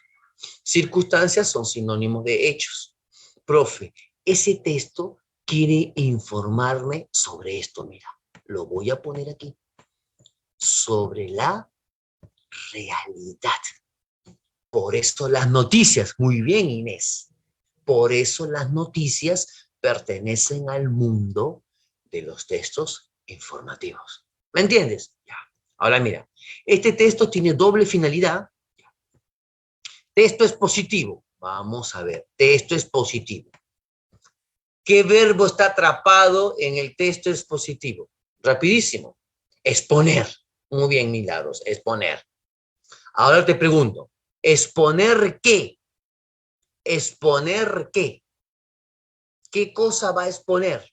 Circunstancias son sinónimos de hechos. Profe, ese texto quiere informarme sobre esto, mira, lo voy a poner aquí, sobre la realidad. Por eso las noticias, muy bien Inés, por eso las noticias pertenecen al mundo de los textos informativos. ¿Me entiendes? Ya. Ahora mira, este texto tiene doble finalidad. Texto expositivo. Vamos a ver, texto expositivo. ¿Qué verbo está atrapado en el texto expositivo? Rapidísimo. Exponer. Muy bien, Milagros, exponer. Ahora te pregunto, ¿exponer qué? ¿Exponer qué? ¿Qué cosa va a exponer?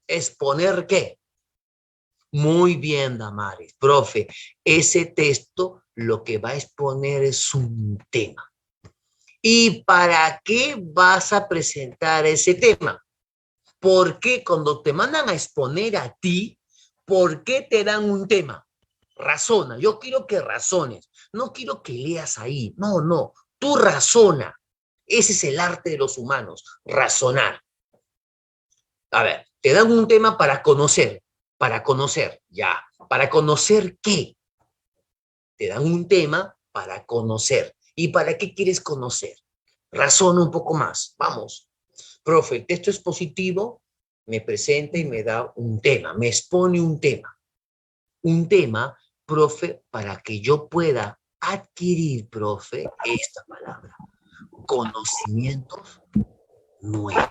¿Exponer qué? Muy bien, Damaris. Profe, ese texto lo que va a exponer es un tema. ¿Y para qué vas a presentar ese tema? ¿Por qué cuando te mandan a exponer a ti, por qué te dan un tema? Razona, yo quiero que razones, no quiero que leas ahí, no, tú razona. Ese es el arte de los humanos, razonar. A ver, te dan un tema para conocer, ya. ¿Para conocer qué? Te dan un tema para conocer. ¿Y para qué quieres conocer? Razona un poco más, vamos. Profe, el texto expositivo me presenta y me da un tema, me expone un tema. Un tema, profe, para que yo pueda adquirir, profe, esta palabra, conocimientos nuevos.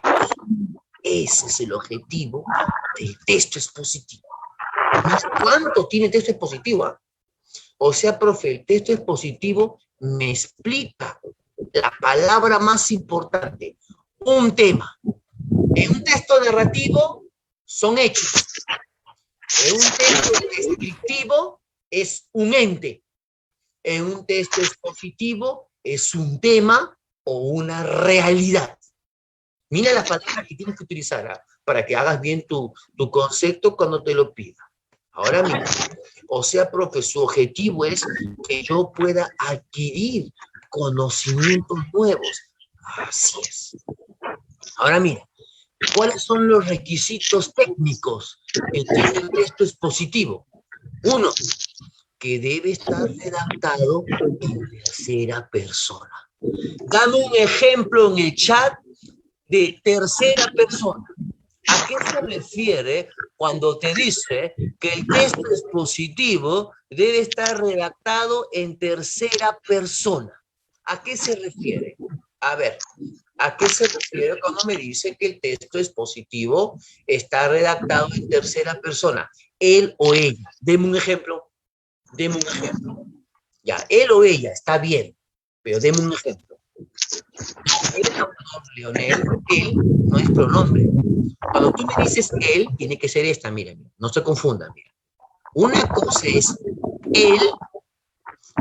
Ese es el objetivo del texto expositivo. ¿Cuánto tiene el texto expositivo? O sea, profe, el texto expositivo me explica la palabra más importante, un tema. En un texto narrativo son hechos. En un texto descriptivo es un ente. En un texto expositivo es un tema o una realidad. Mira las palabras que tienes que utilizar para que hagas bien tu concepto cuando te lo pida. Ahora mira, o sea, profe, su objetivo es que yo pueda adquirir conocimientos nuevos. Así es. Ahora mira, ¿cuáles son los requisitos técnicos que tiene el texto expositivo? Uno, que debe estar redactado en tercera persona. Dame un ejemplo en el chat de tercera persona. ¿A qué se refiere cuando te dice que el texto expositivo debe estar redactado en tercera persona? ¿A qué se refiere? A ver, ¿A qué se refiere cuando me dice que el texto es positivo, está redactado en tercera persona? Él o ella. Deme un ejemplo. Deme un ejemplo. Ya, él o ella, está bien, pero deme un ejemplo. El autor, Leonel, él no es pronombre. Cuando tú me dices él, tiene que ser esta, miren, no se confundan, miren. Una cosa es él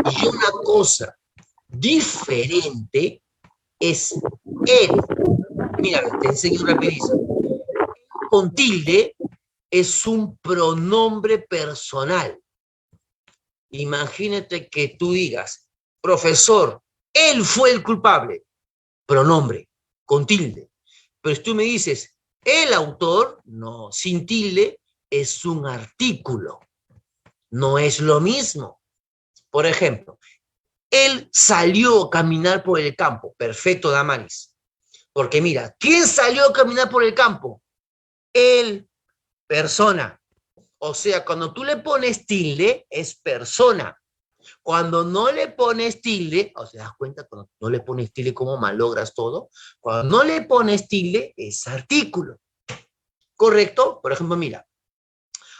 y una cosa diferente es él. Mira, te enseño rapidísimo. Con tilde es un pronombre personal. Imagínate que tú digas, profesor, él fue el culpable. Pronombre, con tilde. Pero si tú me dices, el autor, no, sin tilde, es un artículo. No es lo mismo. Por ejemplo, él salió a caminar por el campo. Perfecto, Damaris. Porque mira, ¿quién salió a caminar por el campo? Él, persona. O sea, cuando tú le pones tilde, es persona. Cuando no le pones tilde, o sea, das cuenta, cuando no le pones tilde, cómo malogras todo. Cuando no le pones tilde, es artículo. ¿Correcto? Por ejemplo, mira,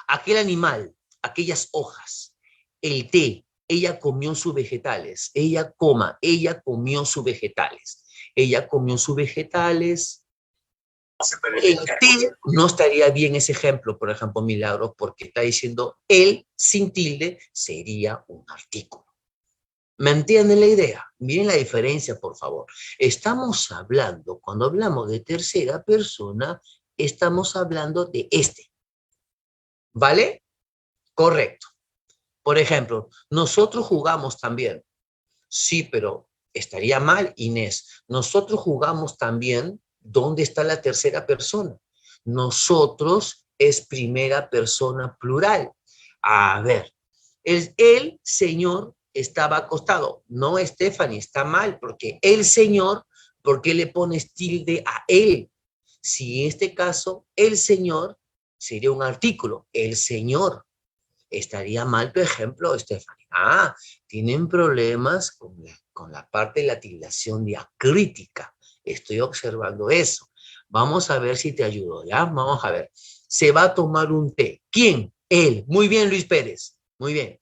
aquel animal, aquellas hojas, el té, ella comió sus vegetales, ella comió sus vegetales, ella comió sus vegetales. El té no estaría bien ese ejemplo, por ejemplo, Milagros, porque está diciendo él sin tilde sería un artículo. ¿Me entienden la idea? Miren la diferencia, por favor. Estamos hablando, cuando hablamos de tercera persona, estamos hablando de este. ¿Vale? Correcto. Por ejemplo, nosotros jugamos también. Sí, pero estaría mal, Inés. Nosotros jugamos también. ¿Dónde está la tercera persona? Nosotros es primera persona plural. A ver, el señor estaba acostado. No, Stephanie, está mal, porque el señor, ¿por qué le pones tilde a él? Si en este caso, el señor sería un artículo, el señor. Estaría mal, por ejemplo, Stephanie. Ah, tienen problemas con la parte de la tildación diacrítica. Estoy observando eso. Vamos a ver si te ayudo, ¿ya? Vamos a ver. Se va a tomar un té. ¿Quién? Él. Muy bien, Luis Pérez. Muy bien.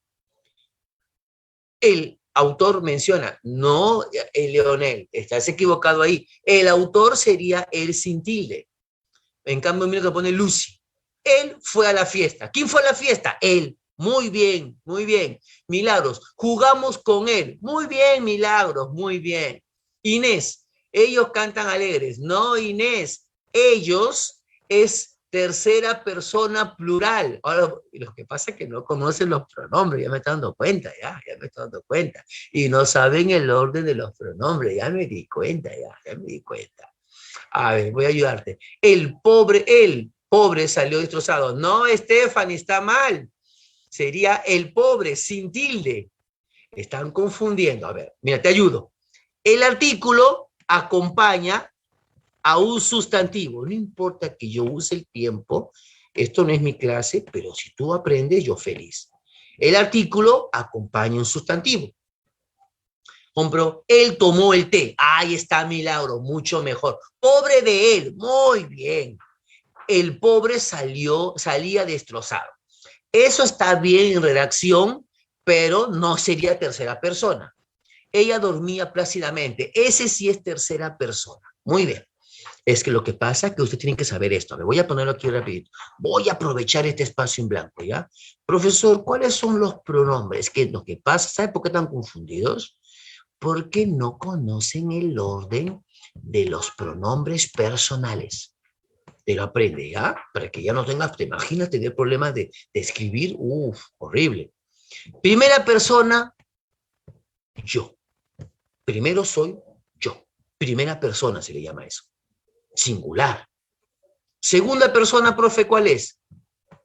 El autor menciona, no Leonel, estás equivocado ahí. El autor sería él sin tilde. En cambio, mira que pone Lucy. Él fue a la fiesta. ¿Quién fue a la fiesta? Él. Muy bien, muy bien. Milagros, jugamos con él. Muy bien, Milagros, muy bien. Inés, ellos cantan alegres. No, Inés, ellos es tercera persona plural. Ahora, lo que pasa es que no conocen los pronombres, ya me estoy dando cuenta, ya me estoy dando cuenta. Y no saben el orden de los pronombres, ya me di cuenta, ya me di cuenta. A ver, voy a ayudarte. El pobre salió destrozado. No, Stephanie, está mal. Sería el pobre, sin tilde. Están confundiendo. A ver, mira, te ayudo. El artículo acompaña a un sustantivo. No importa que yo use el tiempo, esto no es mi clase, pero si tú aprendes, yo feliz. El artículo acompaña un sustantivo. Compró, él tomó el té. Ahí está, Milagro, mucho mejor. Pobre de él, muy bien. El pobre salía destrozado. Eso está bien en redacción, pero no sería tercera persona. Ella dormía plácidamente. Ese sí es tercera persona. Muy bien. Es que lo que pasa es que usted tiene que saber esto. A ver, voy a ponerlo aquí rapidito. Voy a aprovechar este espacio en blanco, ¿ya? Profesor, ¿cuáles son los pronombres? ¿Qué es lo que pasa? ¿Sabe por qué están confundidos? Porque no conocen el orden de los pronombres personales. Te lo aprende, ¿ya? Para que ya no tengas, te imaginas tener problemas de escribir, horrible. Primera persona, yo. Primero soy yo. Primera persona se le llama eso. Singular. Segunda persona, profe, ¿cuál es?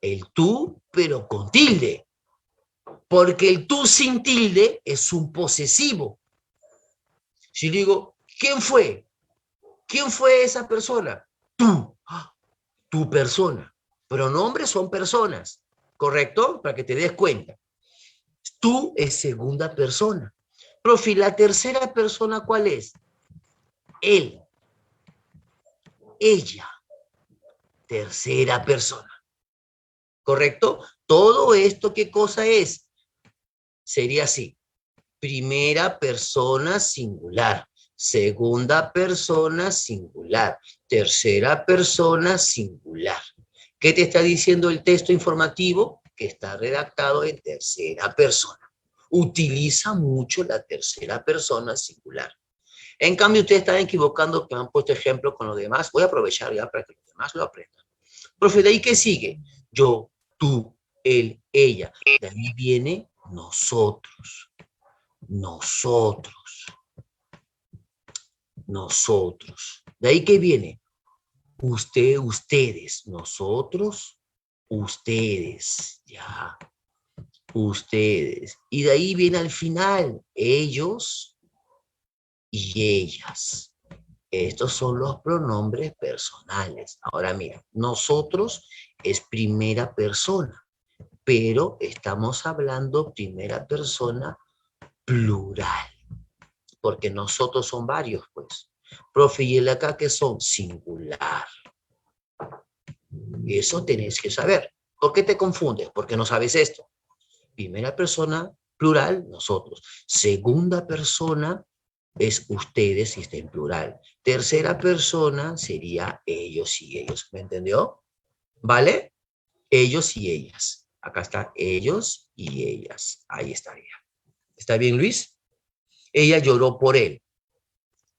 El tú, pero con tilde. Porque el tú sin tilde es un posesivo. Si digo, ¿quién fue? ¿Quién fue esa persona? Tú. Tu persona. Pronombres son personas, ¿correcto? Para que te des cuenta. Tú es segunda persona. Profe, ¿la tercera persona cuál es? Él. ella, tercera persona. ¿Correcto? Todo esto, ¿qué cosa es? Sería así. Primera persona singular. Segunda persona singular. Tercera persona singular. ¿Qué te está diciendo el texto informativo? Que está redactado en tercera persona. Utiliza mucho la tercera persona singular. En cambio, ustedes están equivocando, que me han puesto ejemplo con los demás. Voy a aprovechar ya para que los demás lo aprendan. Profe, ¿de ahí qué sigue? Yo, tú, él, ella. De ahí viene nosotros. Nosotros. Nosotros. ¿De ahí qué viene? Usted, ustedes. Nosotros, ustedes. Ya. Ustedes. Y de ahí viene al final, ellos y ellas. Estos son los pronombres personales. Ahora mira, nosotros es primera persona, pero estamos hablando primera persona plural, porque nosotros son varios, pues. Profe, y el acá que son singular. Y eso tenés que saber. ¿Por qué te confundes? Porque no sabes esto. Primera persona plural, nosotros. Segunda persona es ustedes si está en plural. Tercera persona sería ellos y ellos. ¿Me entendió? ¿Vale? Ellos y ellas. Acá está ellos y ellas. Ahí estaría. ¿Está bien, Luis? Ella lloró por él.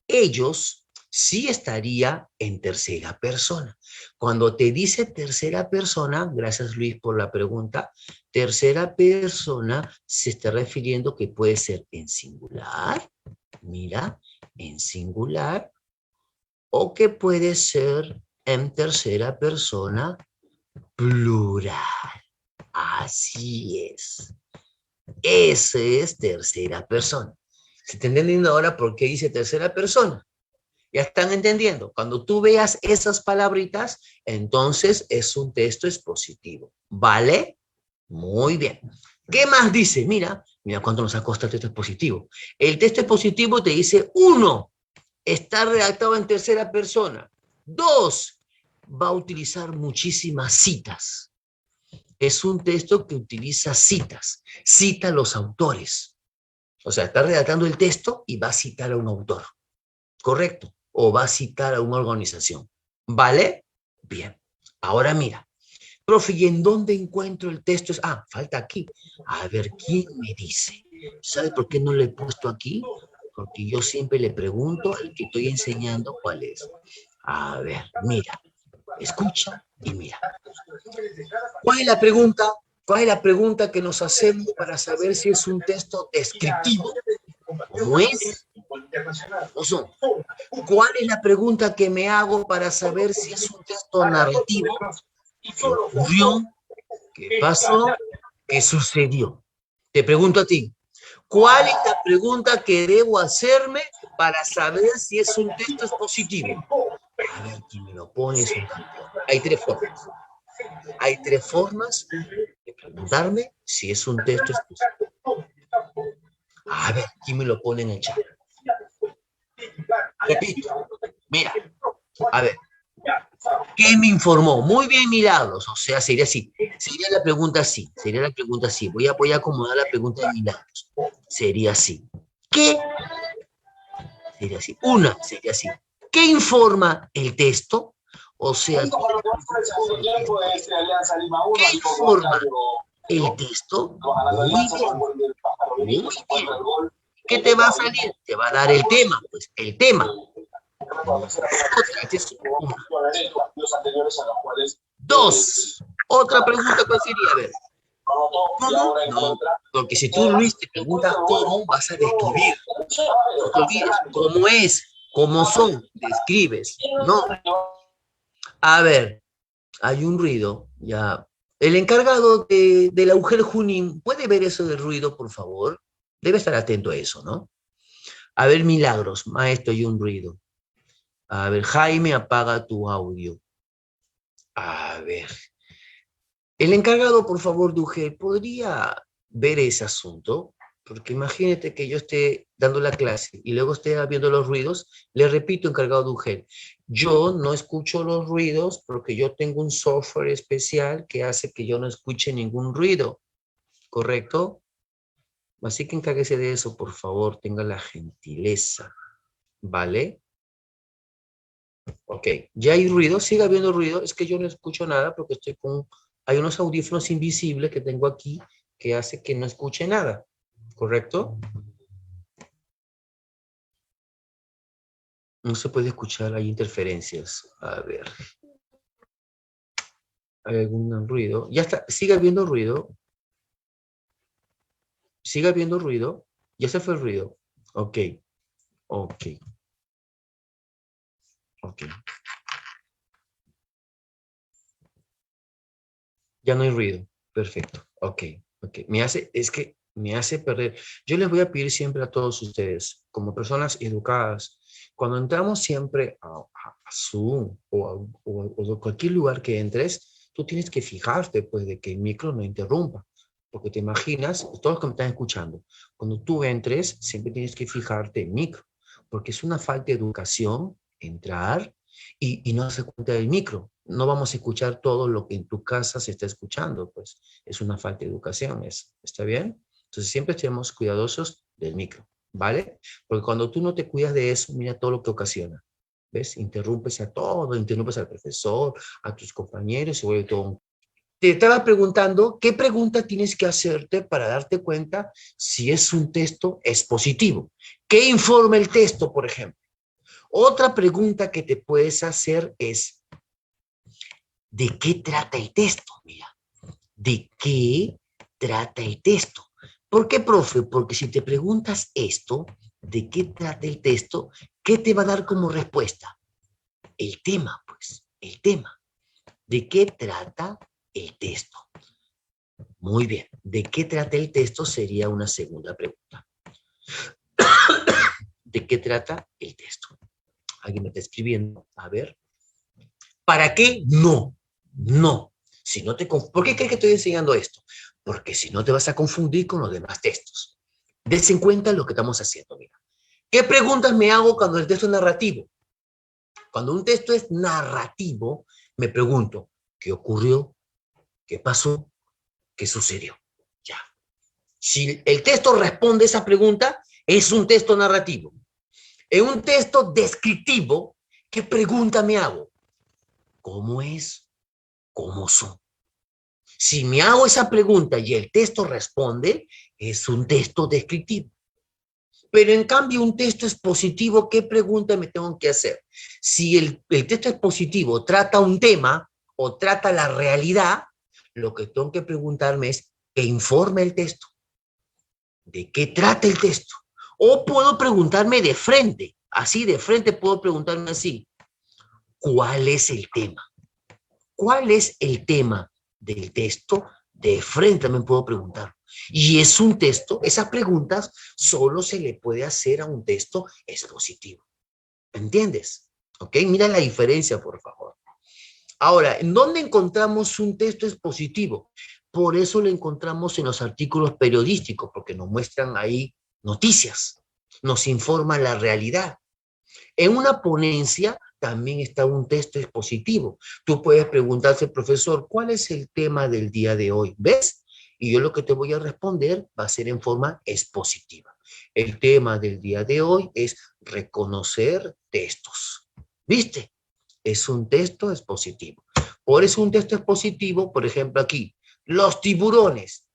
Ellos sí estaría en tercera persona. Cuando te dice tercera persona, gracias Luis por la pregunta, tercera persona se está refiriendo que puede ser en singular, mira, en singular, o que puede ser en tercera persona plural. Así es. Ese es tercera persona. ¿Se está entendiendo ahora por qué dice tercera persona? ¿Ya están entendiendo? Cuando tú veas esas palabritas, entonces es un texto expositivo. ¿Vale? Muy bien. ¿Qué más dice? Mira, mira cuánto nos ha costado el texto expositivo. El texto expositivo te dice, 1, está redactado en tercera persona. 2, va a utilizar muchísimas citas. Es un texto que utiliza citas. Cita a los autores. O sea, está redactando el texto y va a citar a un autor. ¿Correcto? O va a citar a una organización. ¿Vale? Bien. Ahora mira. Profe, ¿y en dónde encuentro el texto? Ah, falta aquí. A ver, ¿quién me dice? ¿Sabe por qué no lo he puesto aquí? Porque yo siempre le pregunto al que estoy enseñando cuál es. A ver, mira. Escucha y mira. ¿Cuál es la pregunta? ¿Cuál es la pregunta que nos hacemos para saber si es un texto descriptivo? ¿Cómo es? ¿O son? ¿Cuál es la pregunta que me hago para saber si es un texto narrativo? ¿Qué ocurrió? ¿Qué pasó? ¿Qué sucedió? Te pregunto a ti, ¿cuál es la pregunta que debo hacerme para saber si es un texto expositivo? A ver, ¿quién me lo pone? Es un campeón. Hay 3 formas. Hay 3 formas de preguntarme si es un texto expositivo. A ver, ¿quién me lo pone en el chat? Repito, mira, a ver, ¿qué me informó? Muy bien, Milagros. O sea, sería así. Sería la pregunta así. Sería la pregunta así. Voy a acomodar la pregunta de Milagros. Sería así. ¿Qué? Sería así. Una sería así. ¿Qué informa el texto? O sea, ¿qué informa el texto? Muy bien. Muy bien. ¿Qué te va a salir? Te va a dar el tema. Pues el tema. Otra, esta es una. 2. Otra pregunta, ¿cuál sería? A ver. ¿Cómo? No, porque si tú, Luis, te preguntas cómo, vas a describir. No te olvides. ¿Cómo es? ¿Cómo son? Describes. No. A ver, hay un ruido. Ya. El encargado del Auger Junín, ¿puede ver eso del ruido, por favor? Debe estar atento a eso, ¿no? A ver, Milagros, maestro, hay un ruido. A ver, Jaime, apaga tu audio. A ver. El encargado, por favor, Duje, ¿podría ver ese asunto? Porque imagínate que yo esté dando la clase y luego esté viendo los ruidos, le repito, encargado de UGEL, yo no escucho los ruidos porque yo tengo un software especial que hace que yo no escuche ningún ruido, ¿correcto? Así que encárguese de eso, por favor, tenga la gentileza, ¿vale? Ok, ya hay ruido, siga habiendo ruido, es que yo no escucho nada porque estoy con, hay unos audífonos invisibles que tengo aquí que hace que no escuche nada, ¿correcto? No se puede escuchar, hay interferencias. A ver, ¿hay algún ruido? Ya está, sigue habiendo ruido, sigue habiendo ruido, ya se fue el ruido. Ok, ok, ok. Ya no hay ruido. Perfecto. Ok, ok. Es que me hace perder. Yo les voy a pedir siempre a todos ustedes, como personas educadas, cuando entramos siempre a Zoom o cualquier lugar que entres, tú tienes que fijarte, pues, de que el micro no interrumpa. Porque te imaginas, todos los que me están escuchando, cuando tú entres, siempre tienes que fijarte en micro, porque es una falta de educación entrar y no se cuenta del micro. No vamos a escuchar todo lo que en tu casa se está escuchando, pues es una falta de educación, ¿está bien? Entonces siempre estemos cuidadosos del micro, ¿vale? Porque cuando tú no te cuidas de eso, mira todo lo que ocasiona. ¿Ves? Interrumpes a todo, interrumpes al profesor, a tus compañeros, se vuelve todo un... Te estaba preguntando, ¿qué pregunta tienes que hacerte para darte cuenta si es un texto expositivo? ¿Qué informa el texto, por ejemplo? Otra pregunta que te puedes hacer es, ¿de qué trata el texto? Mira, ¿de qué trata el texto? ¿Por qué, profe? Porque si te preguntas esto, ¿de qué trata el texto? ¿Qué te va a dar como respuesta? El tema, pues, el tema. ¿De qué trata el texto? Muy bien, ¿de qué trata el texto? Sería una segunda pregunta. ¿De qué trata el texto? ¿Alguien me está escribiendo? A ver. ¿Para qué? No, no. Si no te, ¿por qué crees que estoy enseñando esto? Porque si no te vas a confundir con los demás textos. Des en cuenta lo que estamos haciendo. Mira. ¿Qué preguntas me hago cuando el texto es narrativo? Cuando un texto es narrativo, me pregunto, ¿qué ocurrió? ¿Qué pasó? ¿Qué sucedió? Ya. Si el texto responde a esa pregunta, es un texto narrativo. En un texto descriptivo, ¿qué pregunta me hago? ¿Cómo es? ¿Cómo son? Si me hago esa pregunta y el texto responde, es un texto descriptivo. Pero en cambio, un texto expositivo, ¿qué pregunta me tengo que hacer? Si el texto expositivo trata un tema o trata la realidad, lo que tengo que preguntarme es, ¿qué informa el texto? ¿De qué trata el texto? O puedo preguntarme de frente, así de frente puedo preguntarme así, ¿cuál es el tema? ¿Cuál es el tema del texto? De frente también puedo preguntar. Y es un texto, esas preguntas solo se le puede hacer a un texto expositivo. ¿Entiendes? ¿Ok? Mira la diferencia, por favor. Ahora, ¿en dónde encontramos un texto expositivo? Por eso lo encontramos en los artículos periodísticos, porque nos muestran ahí noticias, nos informan la realidad. En una ponencia también está un texto expositivo. Tú puedes preguntarse, profesor, ¿cuál es el tema del día de hoy? ¿Ves? Y yo lo que te voy a responder va a ser en forma expositiva. El tema del día de hoy es reconocer textos. ¿Viste? Es un texto expositivo. Por eso un texto expositivo, por ejemplo aquí, los tiburones.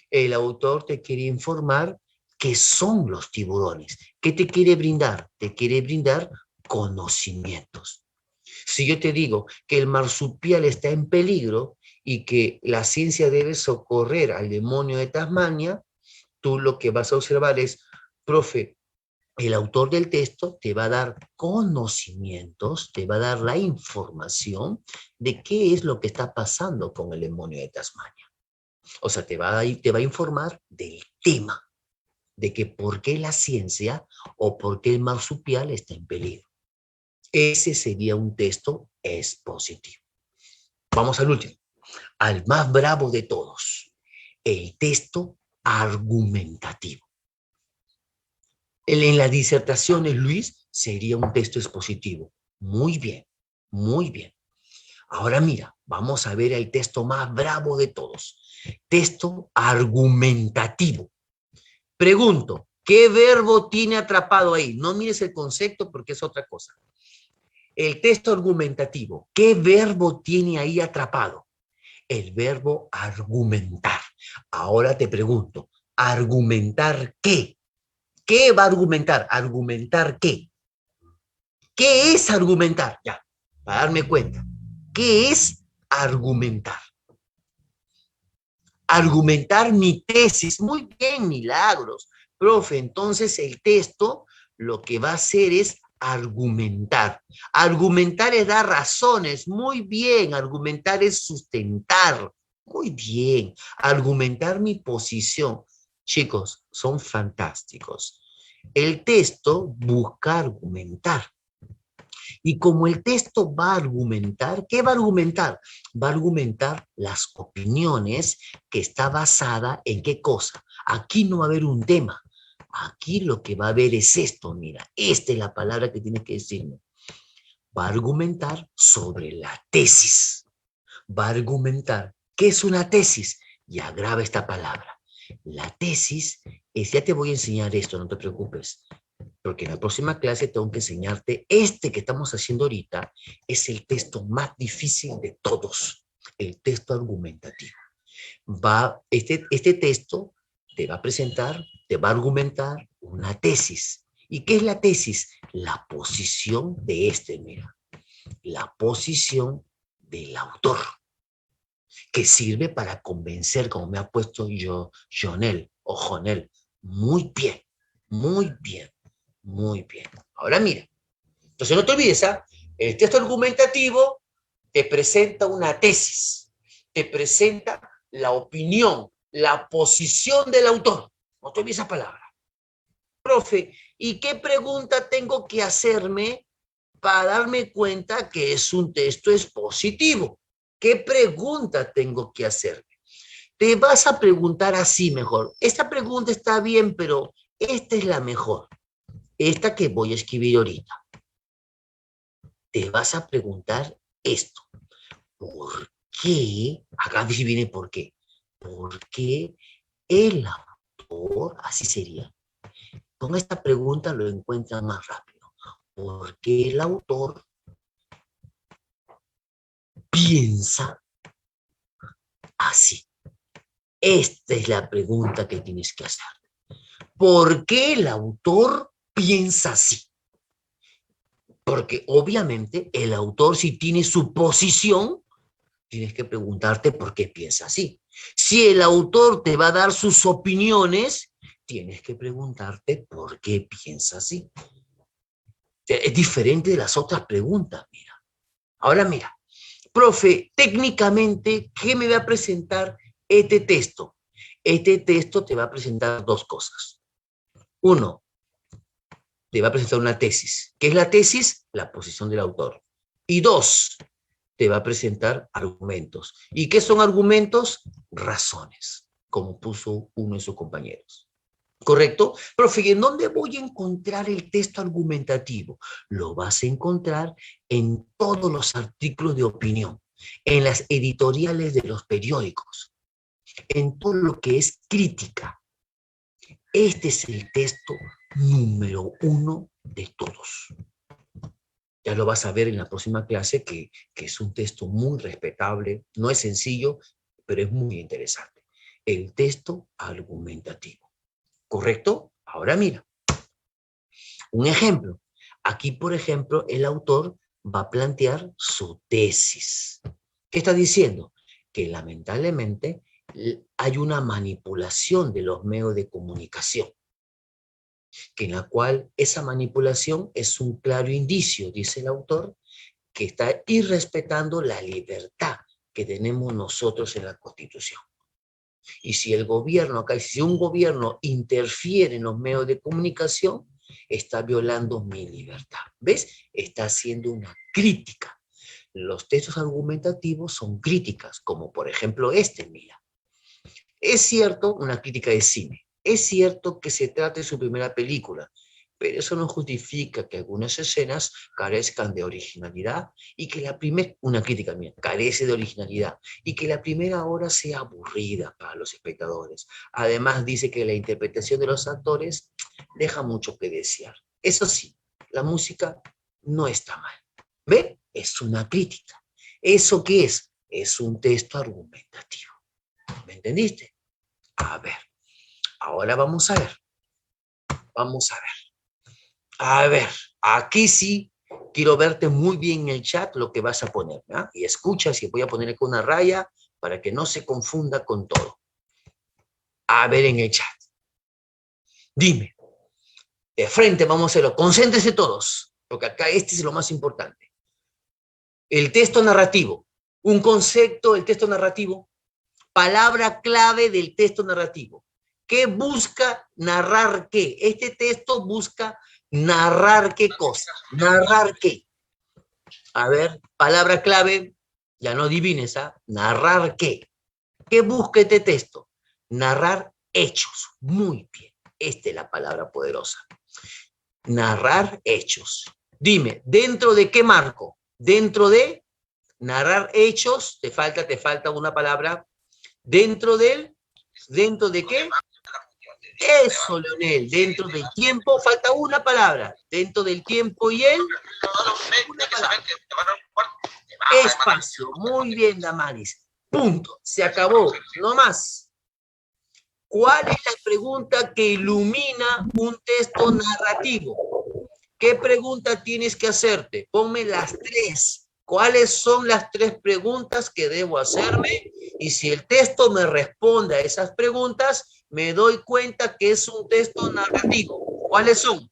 El autor te quiere informar qué son los tiburones. ¿Qué te quiere brindar? Te quiere brindar conocimientos. Si yo te digo que el marsupial está en peligro y que la ciencia debe socorrer al demonio de Tasmania, tú lo que vas a observar es, profe, el autor del texto te va a dar conocimientos, te va a dar la información de qué es lo que está pasando con el demonio de Tasmania. O sea, te va a informar del tema, de que por qué la ciencia o por qué el marsupial está en peligro. Ese sería un texto expositivo. Vamos al último, al más bravo de todos, el texto argumentativo. En las disertaciones, Luis, sería un texto expositivo. Muy bien, muy bien. Ahora mira, vamos a ver el texto más bravo de todos. Texto argumentativo. Pregunto, ¿qué verbo tiene atrapado ahí? No mires el concepto porque es otra cosa. El texto argumentativo, ¿qué verbo tiene ahí atrapado? El verbo argumentar. Ahora te pregunto, ¿argumentar qué? ¿Qué va a argumentar? ¿Argumentar qué? ¿Qué es argumentar? Ya, para darme cuenta. ¿Qué es argumentar? Argumentar mi tesis. Muy bien, Milagros. Profe, entonces el texto lo que va a hacer es argumentar. Argumentar es dar razones. Muy bien. Argumentar es sustentar. Muy bien. Argumentar mi posición. Chicos, son fantásticos. El texto busca argumentar. Y como el texto va a argumentar, ¿qué va a argumentar? Va a argumentar las opiniones que está basada en qué cosa. Aquí no va a haber un tema. Aquí lo que va a haber es esto, mira. Esta es la palabra que tienes que decirme. Va a argumentar sobre la tesis. Va a argumentar. ¿Qué es una tesis? Ya graba esta palabra. La tesis es, ya te voy a enseñar esto, no te preocupes, porque en la próxima clase tengo que enseñarte este que estamos haciendo ahorita, es el texto más difícil de todos, el texto argumentativo. Este texto te va a presentar, te va a argumentar una tesis. ¿Y qué es la tesis? La posición de mira, la posición del autor, que sirve para convencer, como me ha puesto yo, Jonel o Jonel. Muy bien, muy bien, muy bien. Ahora mira, entonces no te olvides, ¿ah? El texto argumentativo te presenta una tesis, te presenta la opinión, la posición del autor. No te olvides esa palabra. Profe, ¿y qué pregunta tengo que hacerme para darme cuenta que es un texto expositivo? ¿Qué pregunta tengo que hacerme? Te vas a preguntar así mejor. Esta pregunta está bien, pero esta es la mejor. Esta que voy a escribir ahorita. Te vas a preguntar esto. ¿Por qué? Acá viene por qué. ¿Por qué el autor, así sería? Con esta pregunta lo encuentran más rápido. ¿Por qué el autor piensa así? Esta es la pregunta que tienes que hacer. ¿Por qué el autor piensa así? Porque obviamente el autor, si tiene su posición, tienes que preguntarte por qué piensa así. Si el autor te va a dar sus opiniones, tienes que preguntarte por qué piensa así. Es diferente de las otras preguntas, mira. Ahora mira, profe, técnicamente, ¿qué me va a presentar este texto? Este texto te va a presentar dos cosas. Uno, te va a presentar una tesis. ¿Qué es la tesis? La posición del autor. Y dos, te va a presentar argumentos. ¿Y qué son argumentos? Razones, como puso uno de sus compañeros. ¿Correcto? Profe, ¿en dónde voy a encontrar el texto argumentativo? Lo vas a encontrar en todos los artículos de opinión, en las editoriales de los periódicos, en todo lo que es crítica. Este es el texto número 1 de todos. Ya lo vas a ver en la próxima clase, que es un texto muy respetable, no es sencillo, pero es muy interesante. El texto argumentativo. ¿Correcto? Ahora mira, un ejemplo. Aquí, por ejemplo, el autor va a plantear su tesis. ¿Qué está diciendo? Que lamentablemente hay una manipulación de los medios de comunicación, que en la cual esa manipulación es un claro indicio, dice el autor, que está irrespetando la libertad que tenemos nosotros en la Constitución. Y si el gobierno, acá, si un gobierno interfiere en los medios de comunicación, está violando mi libertad. ¿Ves? Está haciendo una crítica. Los textos argumentativos son críticas, como por ejemplo mira. Es cierto, una crítica de cine. Es cierto que se trata de su primera película, Pero eso no justifica que algunas escenas carezcan de originalidad y que la primera, una crítica mía, carece de originalidad y que la primera hora sea aburrida para los espectadores. Además dice que la interpretación de los actores deja mucho que desear. Eso sí, la música no está mal. ¿Ve? Es una crítica. ¿Eso qué es? Es un texto argumentativo. ¿Me entendiste? A ver, ahora vamos a ver. Vamos a ver. A ver, aquí sí quiero verte muy bien en el chat lo que vas a poner, ¿no? Y escucha, si voy a poner aquí una raya para que no se confunda con todo. A ver en el chat. Dime. De frente vamos a hacerlo. Concéntrense todos, porque acá este es lo más importante. El texto narrativo. Un concepto del texto narrativo. Palabra clave del texto narrativo. ¿Qué busca narrar qué? Este texto busca narrar qué cosa. ¿Narrar qué? A ver, palabra clave, ya no adivines, ¿ah? ¿Narrar qué? ¿Qué busca este texto? Narrar hechos. Muy bien. Esta es la palabra poderosa. Narrar hechos. Dime, ¿dentro de qué marco? Dentro de narrar hechos, te falta una palabra. ¿Dentro de qué? Eso, Leonel, dentro del tiempo, falta una palabra. Dentro del tiempo y una palabra. Espacio. Muy bien, Damaris. Punto. Se acabó. No más. ¿Cuál es la pregunta que ilumina un texto narrativo? ¿Qué pregunta tienes que hacerte? Ponme las tres. ¿Cuáles son las tres preguntas que debo hacerme? Y si el texto me responde a esas preguntas, me doy cuenta que es un texto narrativo. ¿Cuáles son?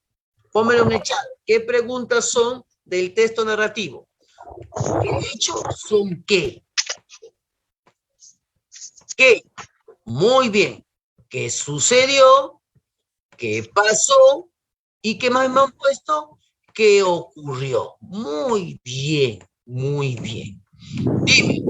Pónmelo en el chat. ¿Qué preguntas son del texto narrativo? ¿Qué hechos son qué? ¿Qué? Muy bien. ¿Qué sucedió? ¿Qué pasó? ¿Y qué más me han puesto? ¿Qué ocurrió? Muy bien, muy bien. Dime,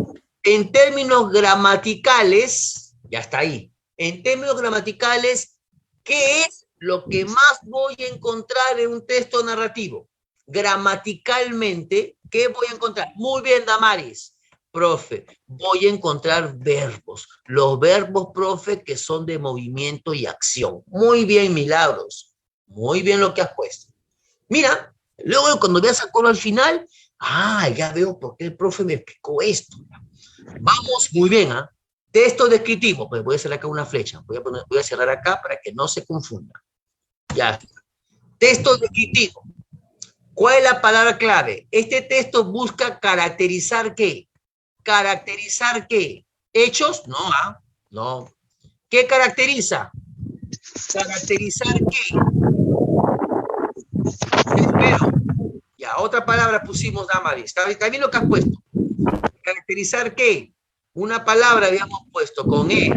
en términos gramaticales, ya está ahí, en términos gramaticales, ¿qué es lo que más voy a encontrar en un texto narrativo? Gramaticalmente, ¿qué voy a encontrar? Muy bien, Damaris. Profe, voy a encontrar verbos. Los verbos, profe, que son de movimiento y acción. Muy bien, Milagros. Muy bien lo que has puesto. Mira, luego cuando veas a Coro al final, ya veo por qué el profe me explicó esto. Vamos, muy bien, ¿ah? Texto descriptivo, pues voy a hacer acá una flecha. Voy a cerrar acá para que no se confunda. Ya. Texto descriptivo. ¿Cuál es la palabra clave? Este texto busca caracterizar ¿qué? ¿Caracterizar qué? ¿Hechos? No, no. ¿Qué caracteriza? ¿Caracterizar qué? Espero. Ya, otra palabra pusimos, Damaris. ¿Está bien lo que has puesto? ¿Caracterizar qué? Una palabra habíamos puesto con E.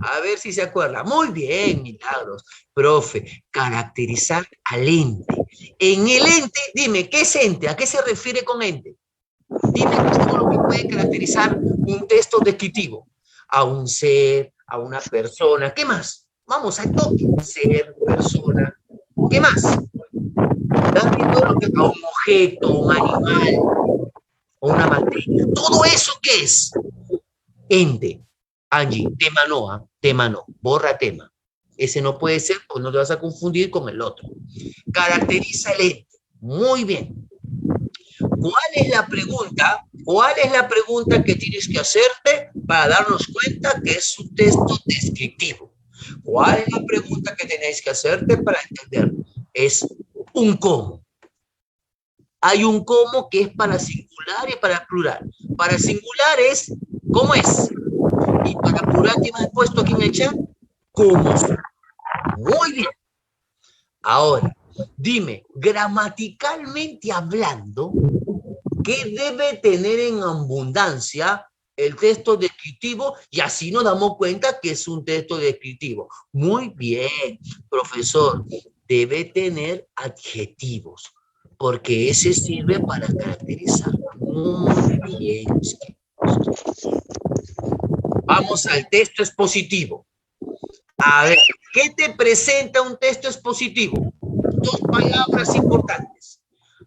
A ver si se acuerda. Muy bien, Milagros. Profe, caracterizar al ente. En el ente, dime, ¿qué es ente? ¿A qué se refiere con ente? Dime qué es lo que puede caracterizar un texto descriptivo. A un ser, a una persona. ¿Qué más? Vamos al toque. Ser, persona. ¿Qué más? Dame todo lo que a un objeto, un animal, o una materia. ¿Todo eso qué es? Ente. Angie, tema no, tema no. Borra tema. Ese no puede ser porque no te vas a confundir con el otro. Caracteriza el ente. Muy bien. ¿Cuál es la pregunta? ¿Cuál es la pregunta que tienes que hacerte para darnos cuenta que es un texto descriptivo? ¿Cuál es la pregunta que tenéis que hacerte para entender? Es un cómo. Hay un cómo que es para singular y para plural. Para singular es ¿cómo es? Y para plural, ¿qué me has puesto aquí en el chat? ¿Cómo son? Muy bien. Ahora, dime, gramaticalmente hablando, ¿qué debe tener en abundancia el texto descriptivo? Y así nos damos cuenta que es un texto descriptivo. Muy bien, profesor. Debe tener adjetivos, porque ese sirve para caracterizar. Muy bien. Vamos al texto expositivo. A ver, ¿qué te presenta un texto expositivo? dos palabras importantes.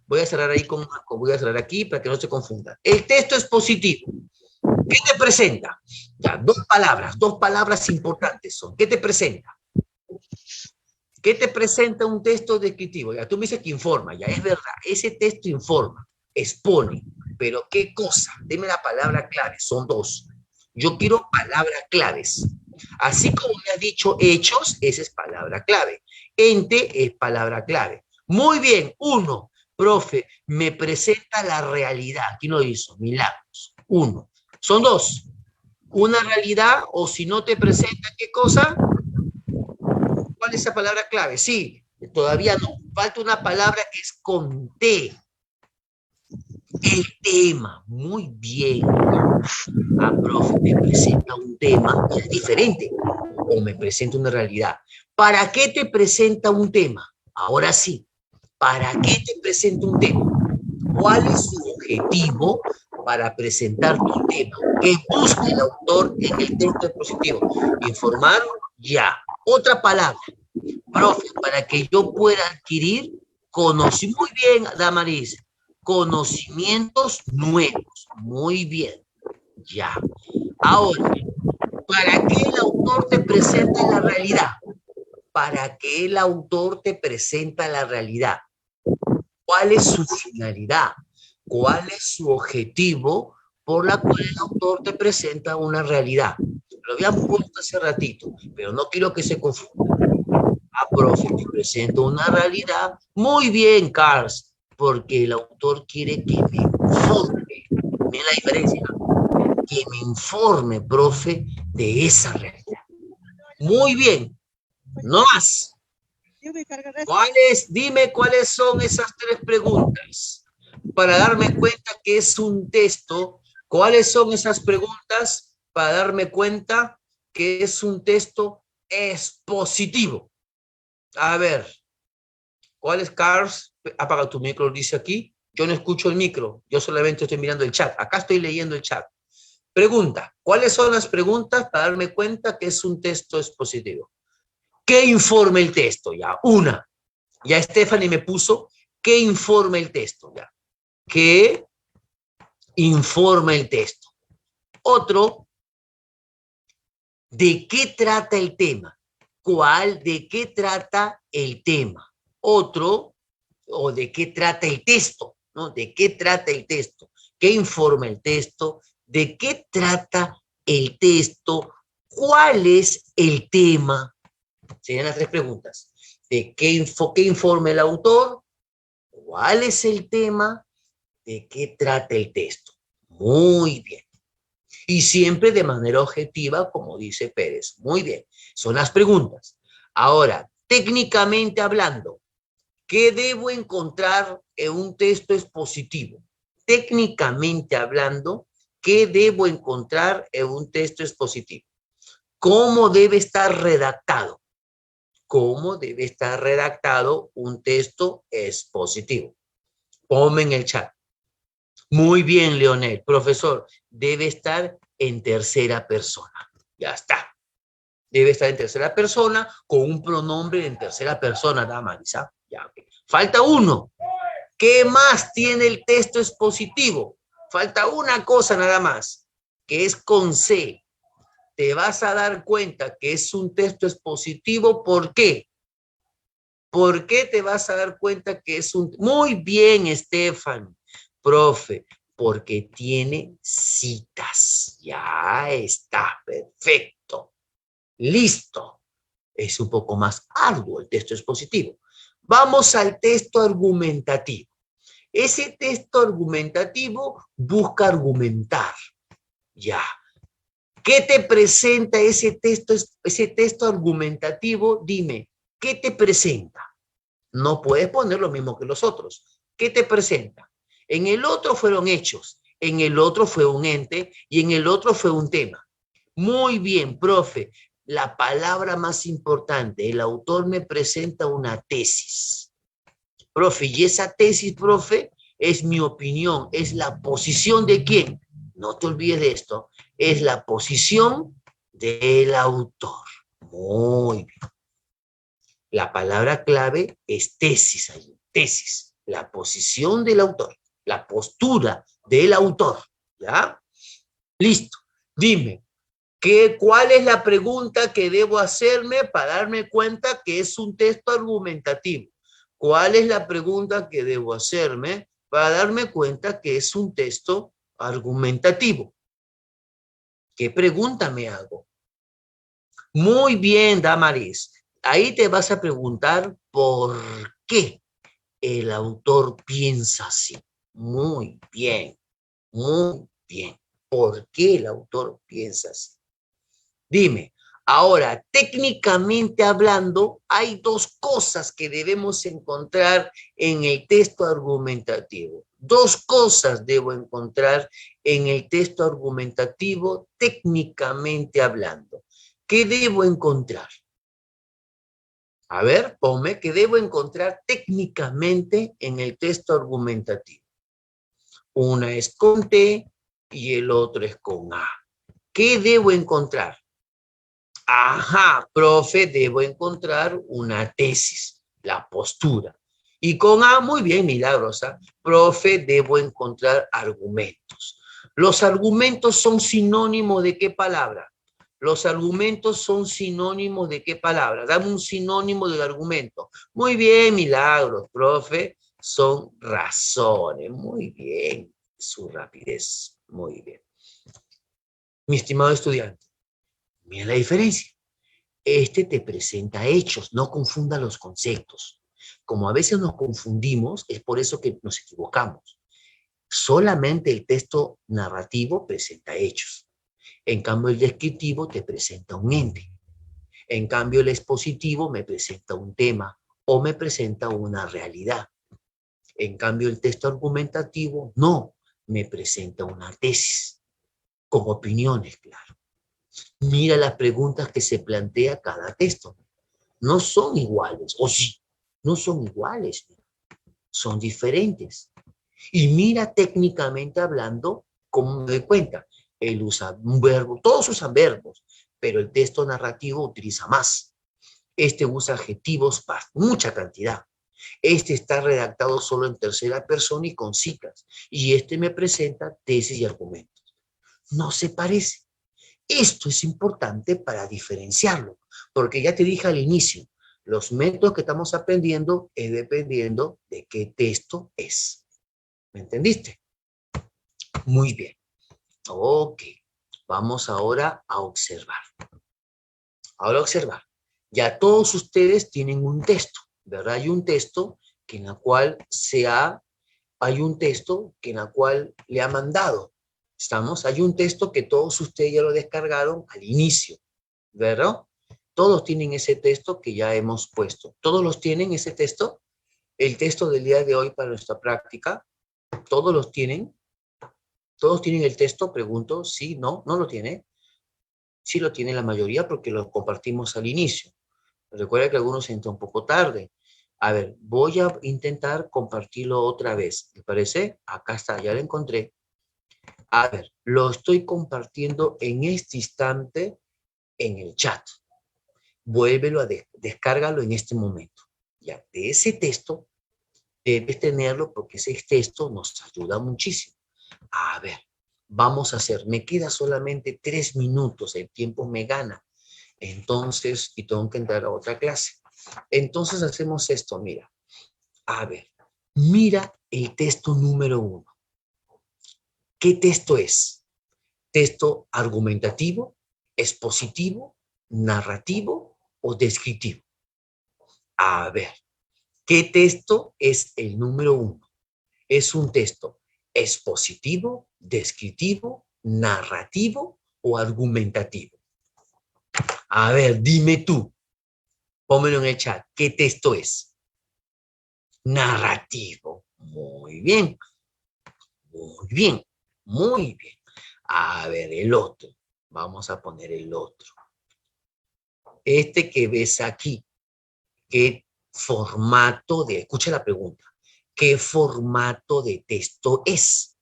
Voy a cerrar ahí con marco, voy a cerrar aquí para que no se confunda. El texto es positivo. ¿Qué te presenta? Ya, dos palabras importantes son. ¿Qué te presenta? ¿Qué te presenta un texto descriptivo? Ya, tú me dices que informa, ya es verdad, ese texto informa, expone, pero ¿qué cosa? Dime la palabra clave, son dos. Yo quiero palabras claves. Así como me has dicho hechos, esa es palabra clave. Ente es palabra clave. Muy bien, uno, profe, me presenta la realidad. ¿Quién lo hizo? Milagros. Uno. Son dos. Una realidad, o si no te presenta, ¿qué cosa? ¿Cuál es esa palabra clave? Sí, todavía no. Falta una palabra que es con T. El tema. Muy bien. Profe, me presenta un tema, es diferente. O me presenta una realidad. ¿Para qué te presenta un tema? Ahora sí. ¿Para qué te presenta un tema? ¿Cuál es su objetivo para presentar tu tema? ¿Qué busca el autor en el texto expositivo? Informar, ya. Otra palabra. Profe, para que yo pueda adquirir conocimientos, muy bien, Damaris, conocimientos nuevos, muy bien, ya. Ahora, ¿para qué el autor te presenta la realidad? ¿Para qué el autor te presenta la realidad? ¿Cuál es su finalidad? ¿Cuál es su objetivo por la cual el autor te presenta una realidad? Lo habían puesto hace ratito, pero no quiero que se confunda. Profe, te presento una realidad. Muy bien, Carls, porque el autor quiere que me informe. Miren la diferencia. Que me informe, profe, de esa realidad. Muy bien. No más. Dime cuáles son esas tres preguntas para darme cuenta que es un texto. ¿Cuáles son esas preguntas para darme cuenta que es un texto expositivo? A ver, ¿cuál es, Carlos? Apaga tu micro, dice aquí. Yo no escucho el micro, yo solamente estoy mirando el chat. Acá estoy leyendo el chat. Pregunta, ¿cuáles son las preguntas para darme cuenta que es un texto expositivo? ¿Qué informa el texto? Ya, una. Ya Stephanie me puso, ¿qué informa el texto? Ya. ¿Qué informa el texto? Otro, ¿de qué trata el tema? ¿Cuál? ¿De qué trata el tema? Otro, o de qué trata el texto, ¿no? ¿De qué trata el texto? ¿Qué informa el texto? ¿De qué trata el texto? ¿Cuál es el tema? Serían las tres preguntas. ¿De qué informa el autor? ¿Cuál es el tema? ¿De qué trata el texto? Muy bien. Y siempre de manera objetiva, como dice Pérez. Muy bien. Son las preguntas. Ahora, técnicamente hablando, ¿qué debo encontrar en un texto expositivo? Técnicamente hablando, ¿qué debo encontrar en un texto expositivo? ¿Cómo debe estar redactado? ¿Cómo debe estar redactado un texto expositivo? Ponme en el chat. Muy bien, Leonel. Profesor, debe estar en tercera persona. Ya está. Debe estar en tercera persona con un pronombre en tercera persona, Marisa. Ya, okay. Falta uno. ¿Qué más tiene el texto expositivo? Falta una cosa nada más, que es con C. Te vas a dar cuenta que es un texto expositivo. ¿Por qué? ¿Por qué te vas a dar cuenta que es un... Muy bien, Estefan, profe, porque tiene citas. Ya está, perfecto. Listo. Es un poco más arduo el texto expositivo. Vamos al texto argumentativo. Ese texto argumentativo busca argumentar. Ya. ¿Qué te presenta ese texto argumentativo? Dime, ¿qué te presenta? No puedes poner lo mismo que los otros. ¿Qué te presenta? En el otro fueron hechos, en el otro fue un ente y en el otro fue un tema. Muy bien, profe. La palabra más importante, el autor me presenta una tesis. Profe, y esa tesis, profe, es mi opinión, es la posición de quién. No te olvides de esto, es la posición del autor. Muy bien. La palabra clave es tesis allí, tesis, la posición del autor, la postura del autor, ¿ya? Listo. Dime, ¿cuál es la pregunta que debo hacerme para darme cuenta que es un texto argumentativo? ¿Cuál es la pregunta que debo hacerme para darme cuenta que es un texto argumentativo? ¿Qué pregunta me hago? Muy bien, Damaris. Ahí te vas a preguntar por qué el autor piensa así. Muy bien, muy bien. ¿Por qué el autor piensa así? Dime, ahora, técnicamente hablando, hay dos cosas que debemos encontrar en el texto argumentativo. Dos cosas debo encontrar en el texto argumentativo técnicamente hablando. ¿Qué debo encontrar? A ver, ponme que debo encontrar técnicamente en el texto argumentativo. Una es con T y el otro es con A. ¿Qué debo encontrar? Ajá, profe, debo encontrar una tesis, la postura. Y con A, muy bien, milagrosa, profe, debo encontrar argumentos. Los argumentos son sinónimo de qué palabra? Los argumentos son sinónimos de qué palabra? Dame un sinónimo del argumento. Muy bien, milagros, profe, son razones. Muy bien, su rapidez. Muy bien. Mi estimado estudiante, mira la diferencia. Este te presenta hechos, no confunda los conceptos. Como a veces nos confundimos, es por eso que nos equivocamos. Solamente el texto narrativo presenta hechos. En cambio, el descriptivo te presenta un ente. En cambio, el expositivo me presenta un tema o me presenta una realidad. En cambio, el texto argumentativo no, me presenta una tesis, con opiniones, claro. Mira las preguntas que se plantea cada texto. No son iguales, o sí, no son iguales, son diferentes. Y mira técnicamente hablando, cómo me doy cuenta. Él usa un verbo, todos usan verbos, pero el texto narrativo utiliza más. Este usa adjetivos para mucha cantidad. Este está redactado solo en tercera persona y con citas. Y este me presenta tesis y argumentos. No se parece. Esto es importante para diferenciarlo, porque ya te dije al inicio, los métodos que estamos aprendiendo es dependiendo de qué texto es. ¿Me entendiste? Muy bien. Ok. Vamos ahora a observar. Ahora observar. Ya todos ustedes tienen un texto, ¿verdad? Hay un texto que en la cual hay un texto que en la cual le ha mandado. ¿Estamos? Hay un texto que todos ustedes ya lo descargaron al inicio, ¿verdad? Todos tienen ese texto que ya hemos puesto. ¿Todos los tienen ese texto? El texto del día de hoy para nuestra práctica. ¿Todos los tienen? ¿Todos tienen el texto? Pregunto. Sí, no, no lo tiene. Sí lo tiene la mayoría porque lo compartimos al inicio. Recuerda que algunos entran un poco tarde. A ver, voy a intentar compartirlo otra vez. ¿Les parece? Acá está, ya lo encontré. A ver, lo estoy compartiendo en este instante en el chat. Vuélvelo a descárgalo en este momento. Ya, de ese texto debes tenerlo porque ese texto nos ayuda muchísimo. A ver, vamos a hacer, me queda solamente 3 minutos, el tiempo me gana. Entonces, y tengo que entrar a otra clase. Entonces hacemos esto, mira. A ver, mira el texto número 1. ¿Qué texto es? ¿Texto argumentativo, expositivo, narrativo o descriptivo? A ver, ¿qué texto es el número 1? ¿Es un texto expositivo, descriptivo, narrativo o argumentativo? A ver, dime tú, pónmelo en el chat, ¿qué texto es? Narrativo. Muy bien, muy bien, muy bien. A ver, el otro. Vamos a poner el otro. Este que ves aquí, ¿qué formato de, escucha la pregunta, ¿qué formato de texto es?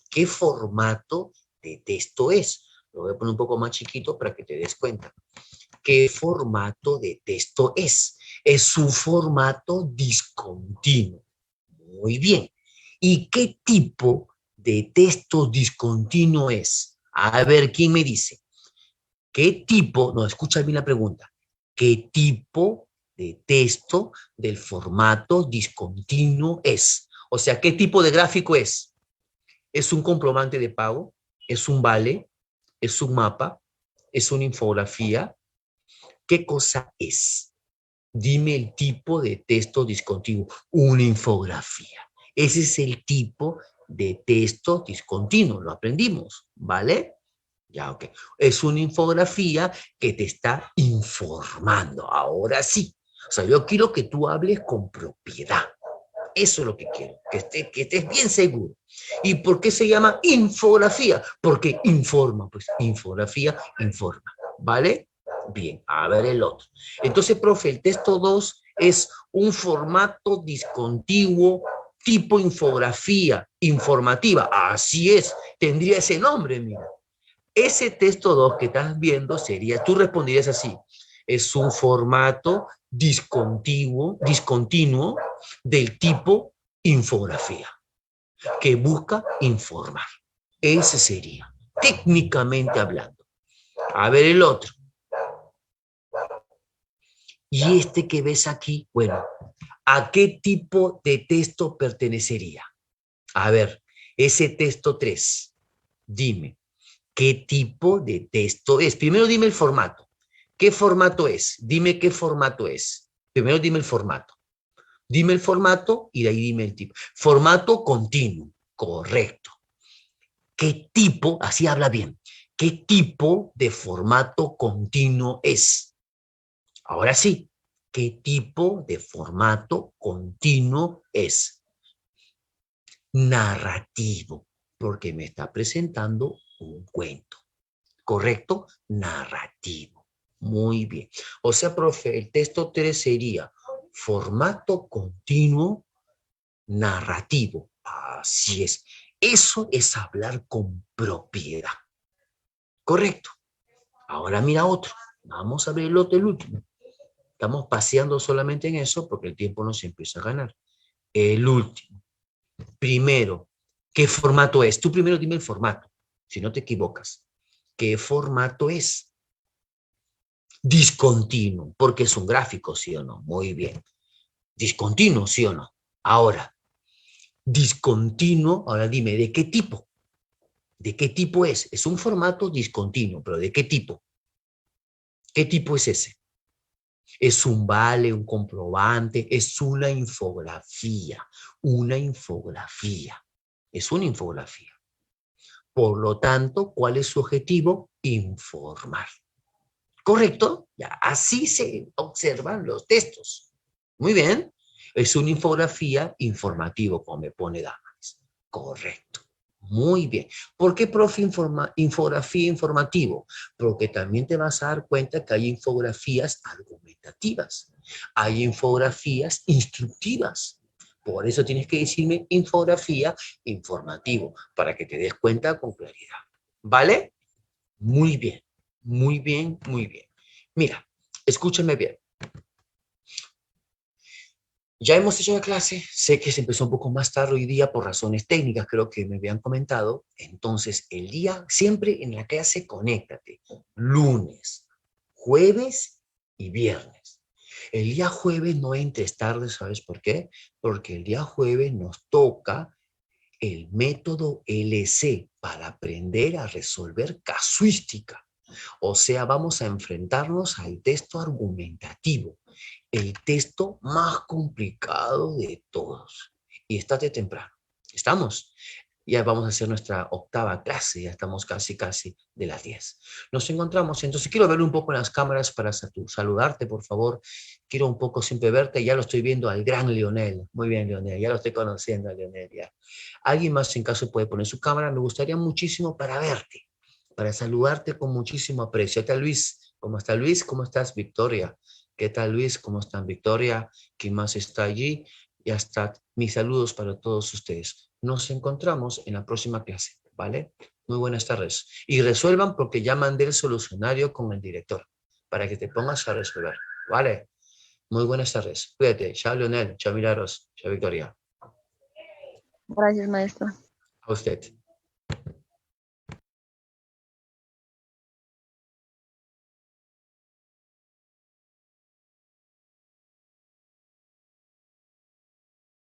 ¿Qué formato de texto es? Lo voy a poner un poco más chiquito para que te des cuenta. ¿Qué formato de texto es? Es un formato discontinuo. Muy bien. ¿Y qué tipo de texto discontinuo es? A ver, ¿quién me dice? ¿Qué tipo, no, escucha bien la pregunta, qué tipo de texto del formato discontinuo es? O sea, ¿qué tipo de gráfico es? ¿Es un comprobante de pago? ¿Es un vale? ¿Es un mapa? ¿Es una infografía? ¿Qué cosa es? Dime el tipo de texto discontinuo. Una infografía. Ese es el tipo de texto discontinuo. Lo aprendimos, ¿vale? Ya, ok. Es una infografía que te está informando. Ahora sí. O sea, yo quiero que tú hables con propiedad. Eso es lo que quiero, que estés bien seguro. ¿Y por qué se llama infografía? Porque informa, pues infografía informa, ¿vale? Bien, a ver el otro. Entonces, profe, el texto 2 es un formato discontinuo tipo infografía informativa. Así es, tendría ese nombre, mira. Ese texto 2 que estás viendo sería, tú responderías así, es un formato discontinuo del tipo infografía, que busca informar. Ese sería, técnicamente hablando. A ver el otro. Y este que ves aquí, bueno, ¿a qué tipo de texto pertenecería? A ver, ese texto 3, dime, ¿qué tipo de texto es? Primero dime el formato. ¿Qué formato es? Dime qué formato es. Primero dime el formato. Dime el formato y de ahí dime el tipo. Formato continuo, correcto. ¿Qué tipo, así habla bien, qué tipo de formato continuo es? Ahora sí, ¿qué tipo de formato continuo es? Narrativo, porque me está presentando un cuento. ¿Correcto? Narrativo. Muy bien. O sea, profe, el texto 3 sería formato continuo narrativo. Así es. Eso es hablar con propiedad. Correcto. Ahora mira otro. Vamos a ver el otro, el último. Estamos paseando solamente en eso porque el tiempo nos empieza a ganar. El último. Primero, ¿qué formato es? Tú primero dime el formato, si no te equivocas. ¿Qué formato es? Discontinuo, porque es un gráfico, ¿sí o no? Muy bien. Discontinuo, ¿sí o no? Ahora, discontinuo, ahora dime, ¿de qué tipo? ¿De qué tipo es? Es un formato discontinuo, pero ¿de qué tipo? ¿Qué tipo es ese? ¿Es un vale, un comprobante? ¿Es una infografía? Una infografía. Es una infografía. Por lo tanto, ¿cuál es su objetivo? Informar. ¿Correcto? Ya, así se observan los textos. Muy bien. Es una infografía informativo, como me pone Damaris. Correcto. Muy bien. ¿Por qué, profe, infografía informativo? Porque también te vas a dar cuenta que hay infografías argumentativas. Hay infografías instructivas. Por eso tienes que decirme infografía informativo, para que te des cuenta con claridad. ¿Vale? Muy bien, muy bien, muy bien. Mira, escúchame bien. Ya hemos hecho la clase, sé que se empezó un poco más tarde hoy día por razones técnicas, creo que me habían comentado. Entonces, el día, siempre en la clase, conéctate. Lunes, jueves y viernes. El día jueves no entres tarde, ¿sabes por qué? Porque el día jueves nos toca el método LC para aprender a resolver casuística. O sea, vamos a enfrentarnos al texto argumentativo, el texto más complicado de todos. Y estate temprano. ¿Estamos? Ya vamos a hacer nuestra octava clase, ya estamos casi de las 10. Nos encontramos, entonces quiero ver un poco en las cámaras para saludarte, por favor. Quiero un poco siempre verte, ya lo estoy viendo al gran Leonel. Muy bien, Leonel, ya lo estoy conociendo a Leonel. Ya. Alguien más en caso puede poner su cámara, me gustaría muchísimo para verte, para saludarte con muchísimo aprecio. ¿Qué tal, Luis? ¿Cómo está Luis? ¿Cómo estás, Victoria? ¿Qué tal, Luis? ¿Cómo están, Victoria? ¿Quién más está allí? Ya está. Mis saludos para todos ustedes. Nos encontramos en la próxima clase, ¿vale? Muy buenas tardes. Y resuelvan porque ya mandé el solucionario con el director para que te pongas a resolver, ¿vale? Muy buenas tardes. Cuídate. Chao, Leonel. Chao, Milagros. Chao, Victoria. Gracias, maestro. A usted.